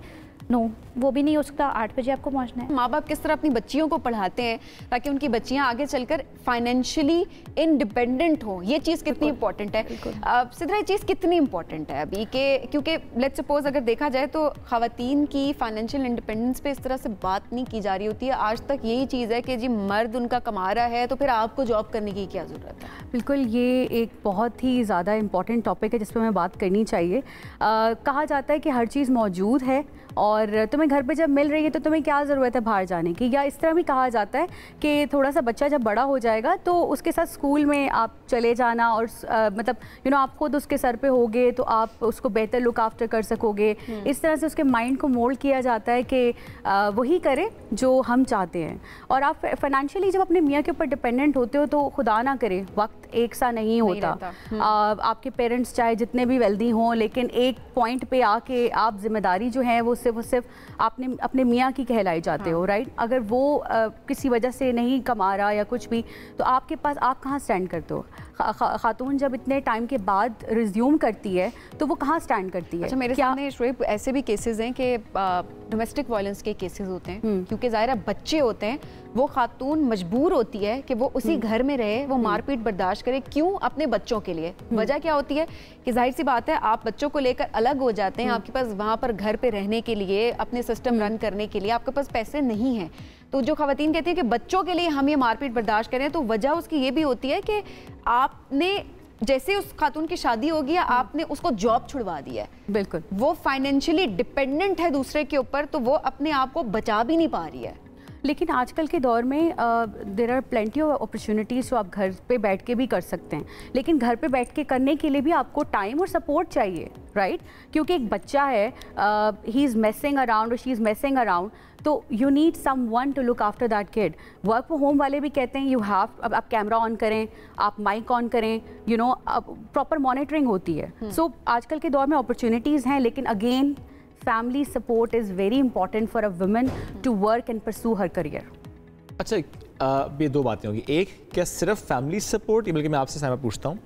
नो, वो भी नहीं हो सकता, 8 बजे आपको पहुंचना है। माँ बाप किस तरह अपनी बच्चियों को पढ़ाते हैं ताकि उनकी बच्चियां आगे चलकर फाइनेंशियली इंडिपेंडेंट हो, ये चीज़ कितनी इंपॉर्टेंट है। सिद्रा, ये चीज़ कितनी इंपॉर्टेंट है अभी के, क्योंकि लेट्स सपोज अगर देखा जाए तो खवातीन की फाइनेंशियल इंडिपेंडेंस पे इस तरह से बात नहीं की जा रही होती है। आज तक यही चीज़ है कि जी मर्द उनका कमा रहा है तो फिर आपको जॉब करने की क्या ज़रूरत है। बिल्कुल, ये एक बहुत ही ज़्यादा इंपॉर्टेंट टॉपिक है जिस पर हमें बात करनी चाहिए। कहा जाता है कि हर चीज़ मौजूद है और तुम्हें घर पे जब मिल रही है तो तुम्हें क्या ज़रूरत है बाहर जाने की। या इस तरह भी कहा जाता है कि थोड़ा सा बच्चा जब बड़ा हो जाएगा तो उसके साथ स्कूल में आप चले जाना और मतलब आप खुद उसके सर पे होगे तो आप उसको बेहतर लुक आफ्टर कर सकोगे। इस तरह से उसके माइंड को मोल्ड किया जाता है कि वही करे जो हम चाहते हैं। और आप फाइनेंशियली जब अपने मियाँ के ऊपर डिपेंडेंट होते हो तो खुदा ना करे वक्त एक सा नहीं होता। आपके पेरेंट्स चाहे जितने भी वेल्दी हों, लेकिन एक पॉइंट पे आके आप जिम्मेदारी जो है वो सिर्फ आपने अपने मियाँ की कहलाई जाते हो, राइट। अगर वो किसी वजह से नहीं कमा रहा या कुछ भी, तो आपके पास आप कहाँ स्टैंड करते हो। खातून जब इतने टाइम के बाद रिज्यूम करती है तो वो कहाँ स्टैंड करती है। अच्छा, मेरे सामने शोएब ऐसे भी केसेस हैं कि डोमेस्टिक वायलेंस के केसेस होते हैं, क्योंकि ज़ाहिर है बच्चे होते हैं, वो खातून मजबूर होती है कि वो उसी घर में रहे, वो मारपीट बर्दाश्त करे। क्यों? अपने बच्चों के लिए। वजह क्या होती है कि जाहिर सी बात है आप बच्चों को लेकर अलग हो जाते हैं, आपके पास वहाँ पर घर पे रहने के लिए, अपने सिस्टम रन करने के लिए आपके पास पैसे नहीं हैं। तो जो खवातीन कहती है कि बच्चों के लिए हम ये मारपीट बर्दाश्त करें, तो वजह उसकी ये भी होती है कि आपने जैसे उस खातून की शादी होगी आपने उसको जॉब छुड़वा दिया है। बिल्कुल, वो फाइनेंशियली डिपेंडेंट है दूसरे के ऊपर, तो वो अपने आप को बचा भी नहीं पा रही है। लेकिन आजकल के दौर में there are plenty of opportunities जो आप घर पे बैठ के भी कर सकते हैं, लेकिन घर पे बैठ के करने के लिए भी आपको टाइम और सपोर्ट चाहिए, राइट। क्योंकि एक बच्चा है, ही इज़ मेसिंग अराउंड और शी इज़ मेसिंग अराउंड, तो you need someone to look after that kid. Work from home वाले भी कहते हैं यू हैव, अब आप कैमरा ऑन करें, आप माइक ऑन करें, प्रॉपर मॉनिटरिंग होती है। सो आजकल के दौर में अपॉर्चुनिटीज़ हैं, लेकिन again family support is very important for a woman to work and pursue her career. अच्छा, ये दो बातें होंगी। एक, क्या सिर्फ फैमिली सपोर्ट, बल्कि मैं आपसे सामा पूछता हूँ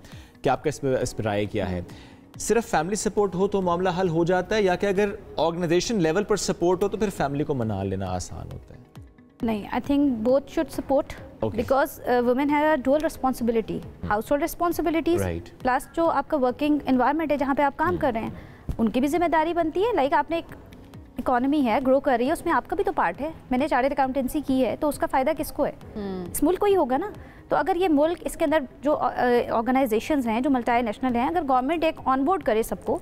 कि आपका इस पर राय क्या है। सिर्फ फैमिली सपोर्ट हो तो मामला हल हो जाता है, या कि अगर ऑर्गेनाइजेशन लेवल पर सपोर्ट हो तो फिर फैमिली को मना लेना आसान होता है? नहीं, I think both should support, because women have a dual responsibility, house hold responsibilities plus जो आपका वर्किंग एनवायरनमेंट है जहाँ पे आप काम कर रहे हैं, उनकी भी जिम्मेदारी बनती है। लाइक आपने एक इकोनॉमी है, ग्रो कर रही है, उसमें आपका भी तो पार्ट है। मैंने चार्टर्ड अकाउंटेंसी की है, तो उसका फ़ायदा किसको है? इस मुल्क को ही होगा ना। तो अगर ये मुल्क, इसके अंदर जो ऑर्गेनाइजेशंस हैं जो मल्टी नेशनल हैं, अगर गवर्नमेंट एक ऑन बोर्ड करे सबको,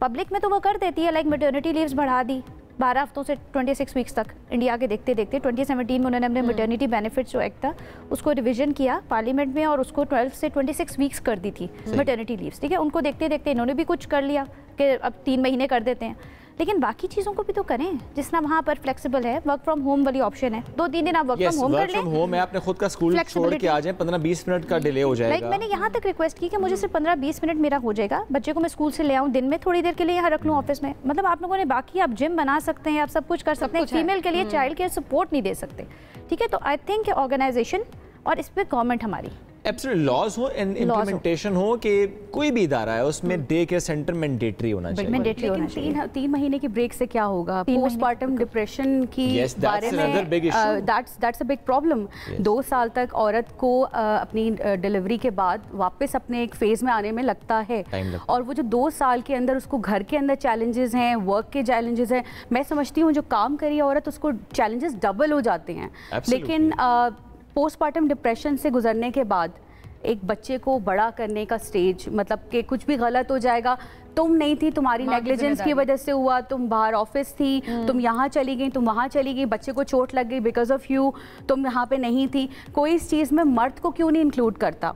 पब्लिक में तो वो कर देती है। लाइक मैटरनिटी लीव्स बढ़ा दी 12 हफ्तों से 26 वीक्स तक। इंडिया के देखते देखते 2017 में उन्होंने अपने मैटरनिटी बेनिफिट्स जो एक्ट था उसको रिविजन किया पार्लियामेंट में, और उसको 12 से 26 वीक्स कर दी थी मैटरनिटी लीव्स। ठीक है, उनको देखते देखते इन्होंने भी कुछ कर लिया कि अब 3 महीने कर देते हैं। लेकिन बाकी चीज़ों को भी तो करें, जिसना वहाँ पर फ्लेक्सिबल है। वर्क फ्रॉम होम वाली ऑप्शन है, 2-3 दिन आप वर्क फ्रॉम होम कर लें। होम है, आपने खुद का स्कूल छोड़ के आ जाए, 15-20 मिनट का डिले हो जाएगा। लाइक मैंने यहाँ तक रिक्वेस्ट की कि मुझे सिर्फ 15-20 मिनट मेरा हो जाएगा, बच्चे को मैं स्कूल से ले आऊँ, दिन में थोड़ी देर के लिए यहाँ रख लूँ ऑफिस में। मतलब आप लोगों ने बाकी आप जिम बना सकते हैं, आप सब कुछ कर सकते हैं। फीमेल के लिए चाइल्ड केयर सपोर्ट नहीं दे सकते, ठीक है। तो आई थिंक ऑर्गेनाइजेशन और इस पर गवर्नमेंट हमारी एब्सोल्युटली लॉज हो एंड इम्प्लीमेंटेशन हो कि कोई भी इदारा है उसमें डे केयर सेंटर मैंडेटरी होना चाहिए। लेकिन 3 महीने की ब्रेक से क्या होगा? पोस्टमार्टम डिप्रेशन की बारे में दैट्स अ बिग प्रॉब्लम। 2 साल तक औरत को अपनी डिलीवरी के बाद वापस अपने एक फेज में आने में लगता है, और वो जो 2 साल के अंदर उसको घर के अंदर चैलेंजेस हैं, वर्क के चैलेंजेस हैं। मैं समझती हूँ जो काम करी औरत उसको चैलेंजेस डबल हो जाते हैं। लेकिन पोस्टमार्टम डिप्रेशन से गुजरने के बाद एक बच्चे को बड़ा करने का स्टेज, मतलब कि कुछ भी गलत हो जाएगा, तुम नहीं थी, तुम्हारी नेग्लिजेंस की वजह से हुआ, तुम बाहर ऑफिस थी, तुम यहाँ चली गई, तुम वहाँ चली गई, बच्चे को चोट लग गई बिकॉज ऑफ यू, तुम यहाँ पे नहीं थी। कोई इस चीज़ में मर्द को क्यों नहीं इंक्लूड करता?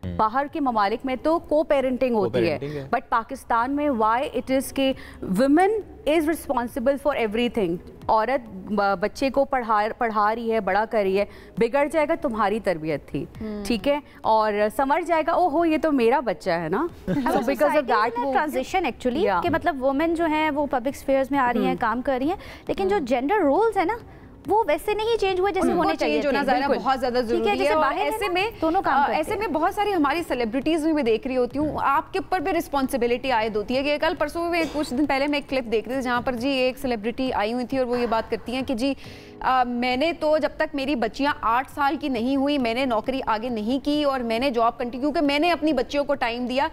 बाहर के ममालिक में तो को पेरेंटिंग होती है, बट पाकिस्तान में वाई इट इज़ के women is responsible for everything. औरत बच्चे को पढ़ा रही है, बड़ा कर रही है, बिगड़ जाएगा तुम्हारी तरबियत थी, ठीक है, और समझ जाएगा ओहो ये तो मेरा बच्चा है ना। बिकॉज ऑफ दैट वो ट्रांजिशन एक्चुअली कि मतलब वुमेन जो है वो पब्लिक स्फीयर्स में आ रही हैं, काम कर रही हैं, लेकिन जो जेंडर रोल्स है ना वो वैसे नहीं चेंज हुए जैसे होने चाहिए थे। बहुत ज्यादा जरूरी है। जैसे ऐसे में दोनों काम ऐसे में बहुत सारी हमारी सेलिब्रिटीज भी मैं देख रही होती हूँ, आपके ऊपर भी रिस्पॉन्सिबिलिटी आयद होती है कि कल परसों में कुछ दिन पहले मैं एक क्लिप देख रही थी जहाँ पर जी एक सेलिब्रिटी आई हुई थी और वो ये बात करती हैं कि जी मैंने तो जब तक मेरी बच्चियां 8 साल की नहीं हुई मैंने नौकरी आगे नहीं की और मैंने जॉब कंटिन्यू क्योंकि मैंने अपनी बच्चियों को टाइम दिया।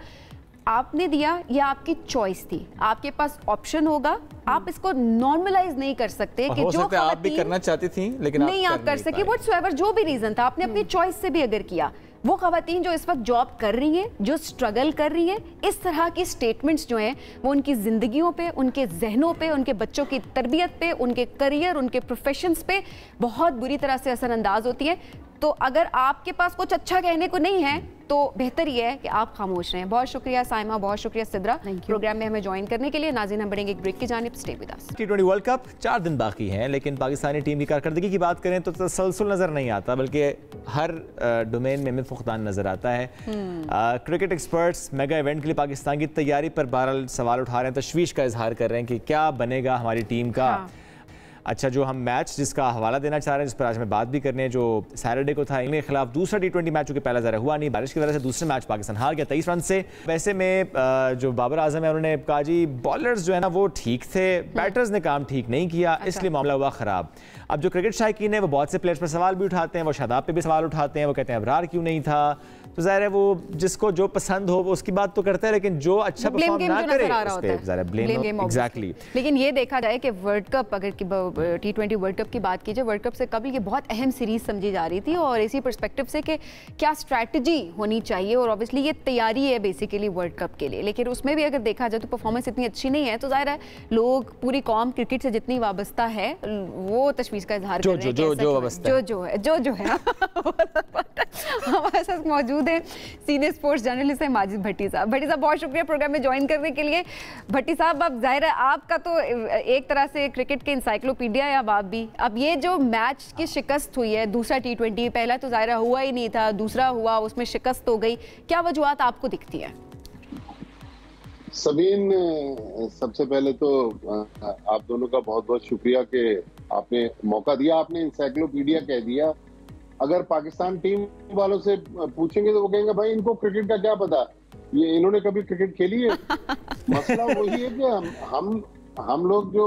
आपने दिया, यह आपकी चॉइस थी, आपके पास ऑप्शन होगा, आप इसको नॉर्मलाइज नहीं कर सकते कि जो आप भी करना चाहती थी लेकिन नहीं आप कर सकी, व्हाटसोएवर जो भी रीजन था, आपने अपनी चॉइस से भी अगर किया। वो खवातीन जो इस वक्त जॉब कर रही हैं, जो स्ट्रगल कर रही हैं, इस तरह की स्टेटमेंट्स जो हैं वो उनकी जिंदगियों पे, उनके जहनों पे, उनके बच्चों की तरबियत पे, उनके करियर, उनके प्रोफेशंस पे बहुत बुरी तरह से असरअंदाज होती है। तो अगर आपके पास कुछ अच्छा कहने को नहीं है तो बेहतर ये है कि आप खामोश रहें। बहुत शुक्रिया साइमा, बहुत शुक्रिया सिद्रा प्रोग्राम में हमें ज्वाइन करने के लिए। नाज़रीन हम बढ़ेंगे एक ब्रेक की जानिब, stay with us. T20 world cup 4 दिन बाकी हैं, लेकिन पाकिस्तानी टीम की कारकर्दगी की बात करें तो तसलसल नजर नहीं आता, बल्कि हर डोमेन में हमें फुकदान नजर आता है। क्रिकेट एक्सपर्ट्स मेगा इवेंट के लिए पाकिस्तान की तैयारी पर बहरहाल सवाल उठा रहे हैं, तशवीश का इजहार कर रहे हैं कि क्या बनेगा हमारी टीम का। अच्छा, जो हम मैच जिसका हवाला देना चाह रहे हैं, जिस पर आज में बात भी करने हैं, जो सैटरडे को था इंग्लैंड के खिलाफ दूसरा T20 मैच, चूंकि पहला ज़रा हुआ नहीं, बारिश की वजह से दूसरे मैच पाकिस्तान हार गया 23 रन से। वैसे में जो बाबर आजम है उन्होंने कहा जी बॉलर्स जो है ना वो ठीक थे, बैटर्स ने काम ठीक नहीं किया, इसलिए मामला हुआ ख़राब। अब जो क्रिकेट शायकीन है वो बहुत से प्लेयर्स पर सवाल भी उठाते हैं, वो शादाब पे भी सवाल उठाते हैं, वो कहते हैं अबरार क्यों नहीं था। तो ज़ाहिर है वो जिसको जो पसंद हो वो उसकी बात तो करता है, लेकिन जो अच्छा परफॉर्म ना करे उस पे ज़रा ब्लेम एग्जैक्टली। लेकिन ये देखा जाए कि वर्ल्ड कप, अगर T20 वर्ल्ड कप की बात की जाए, वर्ल्ड कप से कबल ये बहुत अहम सीरीज समझी जा रही थी और इसी पर्सपेक्टिव से कि क्या स्ट्रैटेजी होनी चाहिए, और ऑब्वियसली ये तैयारी है बेसिकली वर्ल्ड कप के लिए। लेकिन उसमें भी अगर देखा जाए तो परफॉर्मेंस इतनी अच्छी नहीं है, तो ज़ाहिर है लोग, पूरी कौम क्रिकेट से जितनी वाबस्ता है वो तशवीश का इजहार कर रहे हैं, जो है हमारे साथ मौजूद है सीनियर स्पोर्ट्स जर्नलिस्ट है माजिद भट्टी साहब। भट्टी साहब बहुत शुक्रिया प्रोग्राम में ज्वाइन करने के लिए। भट्टी साहब, अब जाहिर है आपका तो एक तरह से क्रिकेट के इंसाइक्लोपीडिया है आप भी। अब ये जो मैच की शिकस्त हुई है, दूसरा T20, पहला तो जाहिर हुआ ही नहीं था, दूसरा हुआ उसमें शिकस्त हो गई, क्या वजूहत आपको दिखती है? सबीन, सबसे पहले तो आप दोनों का बहुत बहुत शुक्रिया कि आपने मौका दिया, आपने इंसाइक्लोपीडिया कह दिया। अगर पाकिस्तान टीम वालों से पूछेंगे तो वो कहेंगे भाई इनको क्रिकेट का क्या पता, ये इन्होंने कभी क्रिकेट खेली है। मसला वही है कि हम लोग जो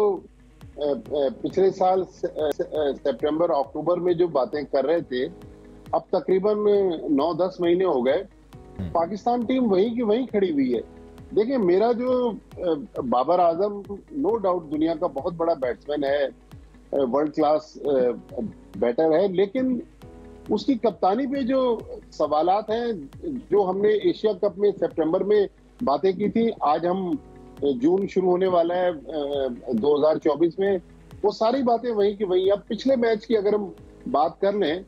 पिछले साल सितंबर अक्टूबर में जो बातें कर रहे थे, अब तकरीबन 9-10 महीने हो गए, पाकिस्तान टीम वहीं की वहीं खड़ी हुई है। देखिए, मेरा जो बाबर आजम नो डाउट दुनिया का बहुत बड़ा बैट्समैन है, वर्ल्ड क्लास बैटर है, लेकिन उसकी कप्तानी पे जो सवालात हैं, जो हमने एशिया कप में सितंबर में बातें की थी, आज हम जून शुरू होने वाला है 2024 में, वो सारी बातें वहीं की वहीं। अब पिछले मैच की अगर हम बात कर लें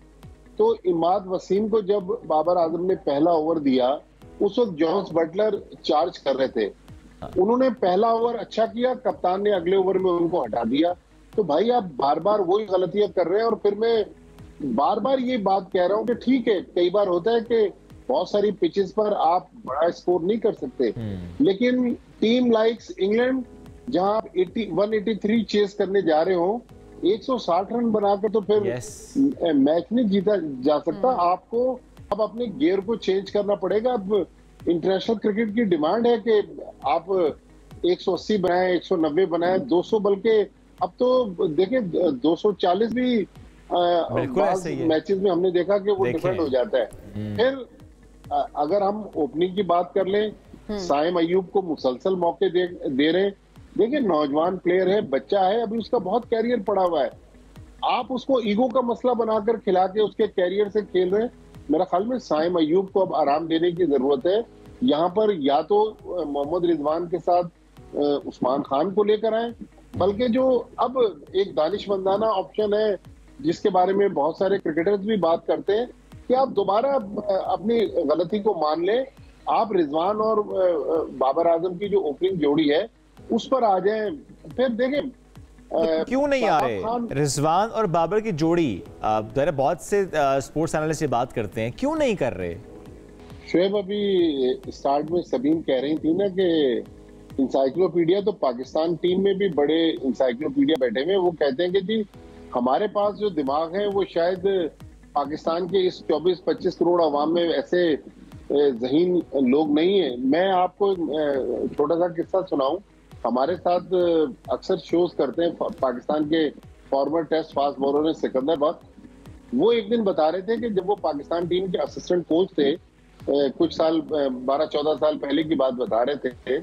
तो इमाद वसीम को जब बाबर आजम ने पहला ओवर दिया, उस वक्त जॉन्स बटलर चार्ज कर रहे थे, उन्होंने पहला ओवर अच्छा किया, कप्तान ने अगले ओवर में उनको हटा दिया। तो भाई आप बार बार वही गलतियां कर रहे हैं। और फिर मैं बार बार ये बात कह रहा हूँ कि ठीक है, कई बार होता है कि बहुत सारी पिचेस पर आप बड़ा स्कोर नहीं कर सकते, लेकिन टीम लाइक्स इंग्लैंड जहां आप 183 चेस करने जा रहे हो, 160 रन बनाकर तो फिर मैच नहीं जीता जा सकता। आपको अब अपने गियर को चेंज करना पड़ेगा। अब इंटरनेशनल क्रिकेट की डिमांड है कि आप 180 बनाए, 190 बनाए, 200, बल्कि अब तो देखें 240 भी मैचेस में हमने देखा कि वो डिफेंड हो जाता है। फिर अगर हम ओपनिंग की बात कर लें, साइम अयूब को मुसलसल मौके दे रहे हैं। देखिए, नौजवान प्लेयर है, बच्चा है, अभी उसका बहुत कैरियर पड़ा हुआ है। आप उसको ईगो का मसला बनाकर खिला के उसके कैरियर से खेल रहे हैं। मेरा ख्याल में साइम अयूब को अब आराम देने की जरूरत है। यहाँ पर या तो मोहम्मद रिजवान के साथ उस्मान खान को लेकर आए, बल्कि जो अब एक दानिशमंदाना ऑप्शन है जिसके बारे में बहुत सारे क्रिकेटर्स भी बात करते हैं कि आप दोबारा अपनी गलती को मान लें, आप रिजवान और बाबर आजम की जो ओपनिंग जोड़ी है उस पर आ जाएं। फिर देखें क्यों नहीं आ रहे रिजवान और बाबर की जोड़ी। बहुत से स्पोर्ट्स एनालिस्ट ये बात करते हैं, क्यों नहीं कर रहे? शुएब, अभी स्टार्ट में सबीन कह रही थी ना कि इंसाइक्लोपीडिया, तो पाकिस्तान टीम में भी बड़े इंसाइक्लोपीडिया बैठे हुए, वो कहते हैं कि जी हमारे पास जो दिमाग है वो शायद पाकिस्तान के इस 24-25 करोड़ आवाम में ऐसे ज़हीन लोग नहीं है। मैं आपको छोटा सा किस्सा सुनाऊं। हमारे साथ अक्सर शोज करते हैं पाकिस्तान के former test fast bowler Sikander Bakht, वो एक दिन बता रहे थे कि जब वो पाकिस्तान टीम के असिस्टेंट कोच थे, कुछ साल 12-14 साल पहले की बात बता रहे थे,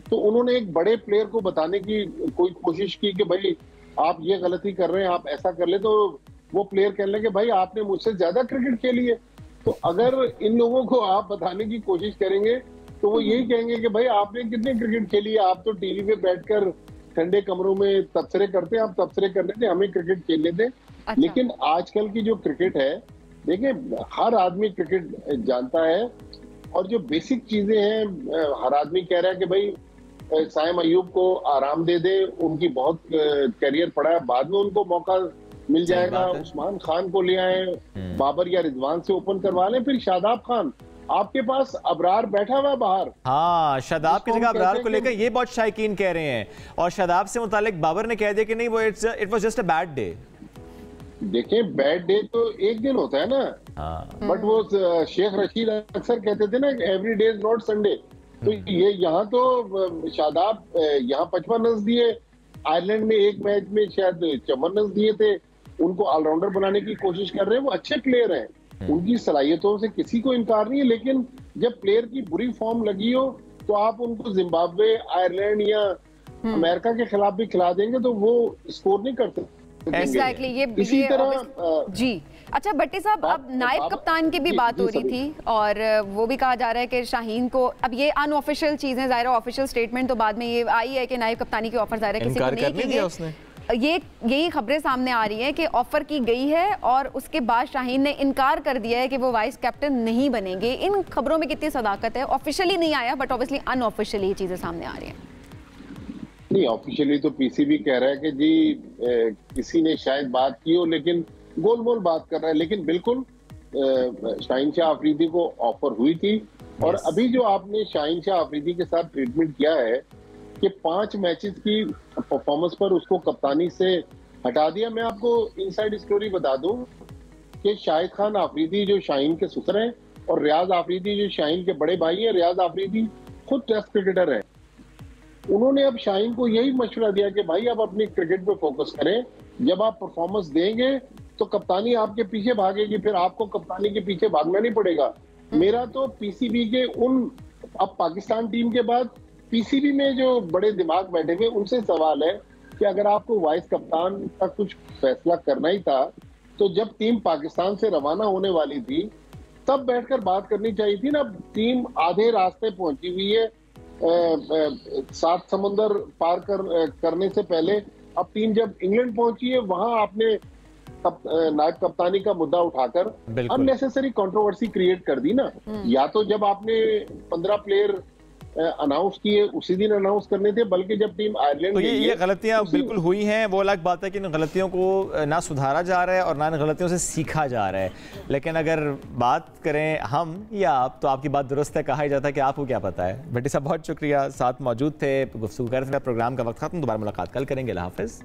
तो उन्होंने एक बड़े प्लेयर को बताने की कोई कोशिश की कि भाई आप ये गलती कर रहे हैं, आप ऐसा कर ले, तो वो प्लेयर कहने लगे भाई आपने मुझसे ज्यादा क्रिकेट खेली है। तो अगर इन लोगों को आप बताने की कोशिश करेंगे तो वो यही कहेंगे कि भाई आपने कितनी क्रिकेट खेली है, आप तो टीवी पे बैठकर ठंडे कमरों में तबसरे करते हैं, आप तबसरे करने थे, हमें क्रिकेट खेलने थे। अच्छा। लेकिन आजकल की जो क्रिकेट है, देखिए हर आदमी क्रिकेट जानता है और जो बेसिक चीजें हैं हर आदमी कह रहा है कि भाई साइम अयूब को आराम दे दे, उनकी बहुत करियर पड़ा है, बाद में उनको मौका मिल जाएगा। उस्मान खान को ले आए, बाबर या रिजवान से ओपन करवा लें, फिर शादाब खान, आपके पास अबरार बैठा हुआ बाहर। हाँ, शादाब की जगह अबरार को लेकर ये बहुत शायकीन कह रहे हैं, और शादाब से मुतालिक बाबर ने कह दिया कि नहीं वो it was just a bad day. देखिए बैड डे तो एक दिन होता है ना, बट वो शेख रशीद अक्सर कहते थे ना every day is not Sunday. तो ये यहाँ तो शादाब यहाँ 55 रन दिए, आयरलैंड में एक मैच में शायद 54 रन दिए थे, उनको ऑलराउंडर बनाने की कोशिश कर रहे हैं। वो अच्छे प्लेयर हैं, उनकी सलाहियतों से किसी को इनकार नहीं है, लेकिन जब प्लेयर की बुरी फॉर्म लगी हो तो आप उनको जिम्बाब्वे, आयरलैंड या अमेरिका के खिलाफ भी खिला देंगे तो वो स्कोर नहीं कर सकते। Exactly, इसी तरह जी। अच्छा भट्टी साहब, अब नायब कप्तान की भी बात हो रही थी और वो भी कहा जा रहा है कि शाहीन को, अब ये अनऑफिशियल चीजें, ज़ाहिर है ऑफिशियल स्टेटमेंट तो बाद में ये आई है कि नायब कप्तानी की ऑफर ज़ाहिर है किसी को नहीं की गई। यही खबरें सामने आ रही हैं कि ऑफर की गई है और उसके बाद शाहीन ने इनकार कर दिया है कि वो वाइस कैप्टन नहीं बनेंगे। इन खबरों में कितनी सदाकत है? ऑफिशियली नहीं आया बट ऑब्वियसली अनऑफिशियली ये चीजें सामने आ रही हैं। नहीं, ऑफिशियली तो पीसीबी कह रहा है कि जी किसी ने शायद बात की हो, लेकिन गोल बात कर रहा है। लेकिन बिल्कुल शाहीन शाह अफरीदी को ऑफर हुई थी और अभी जो आपने शाहीन शाह अफरीदी के साथ ट्रीटमेंट किया है कि 5 मैचेस की परफॉर्मेंस पर उसको कप्तानी से हटा दिया। मैं आपको इनसाइड स्टोरी बता दूं कि शाहिद खान अफरीदी जो शाहीन के सुसर हैं और रियाज अफरीदी जो शाहीन के बड़े भाई हैं, रियाज अफरीदी खुद टेस्ट क्रिकेटर हैं। उन्होंने अब शाहीन को यही मशवरा दिया कि भाई आप अपनी क्रिकेट पे फोकस करें, जब आप परफॉर्मेंस देंगे तो कप्तानी आपके पीछे भागेगी, फिर आपको कप्तानी के पीछे भागना नहीं पड़ेगा। मेरा तो पीसीबी के अब पाकिस्तान टीम के बाद पीसीबी में जो बड़े दिमाग बैठे हुए उनसे सवाल है कि अगर आपको वाइस कप्तान का कुछ फैसला करना ही था तो जब टीम पाकिस्तान से रवाना होने वाली थी तब बैठकर बात करनी चाहिए थी ना। टीम आधे रास्ते पहुंची हुई है, 7 समुंदर पार करने से पहले। अब टीम जब इंग्लैंड पहुंची है वहां आपने नायब कप्तानी का मुद्दा उठाकर अननेसेसरी कंट्रोवर्सी क्रिएट कर दी ना। या तो जब आपने 15 प्लेयर अनाउंस किए उसी दिन अनाउंस करने थे, बल्कि जब टीम आयरलैंड, तो ये गलतियां बिल्कुल हुई हैं। वो अलग बात है कि इन गलतियों को ना सुधारा जा रहा है और ना इन गलतियों से सीखा जा रहा है। लेकिन अगर बात करें हम या आप, तो आपकी बात दुरुस्त है, कहा ही जाता है कि आपको क्या पता है। भट्टी साहब बहुत शुक्रिया, साथ मौजूद थे, गुफ्तगू कर रहे थे। प्रोग्राम का वक्त खत्म, दोबारा मुलाकात कल करेंगे। अल्लाह हाफ़िज़।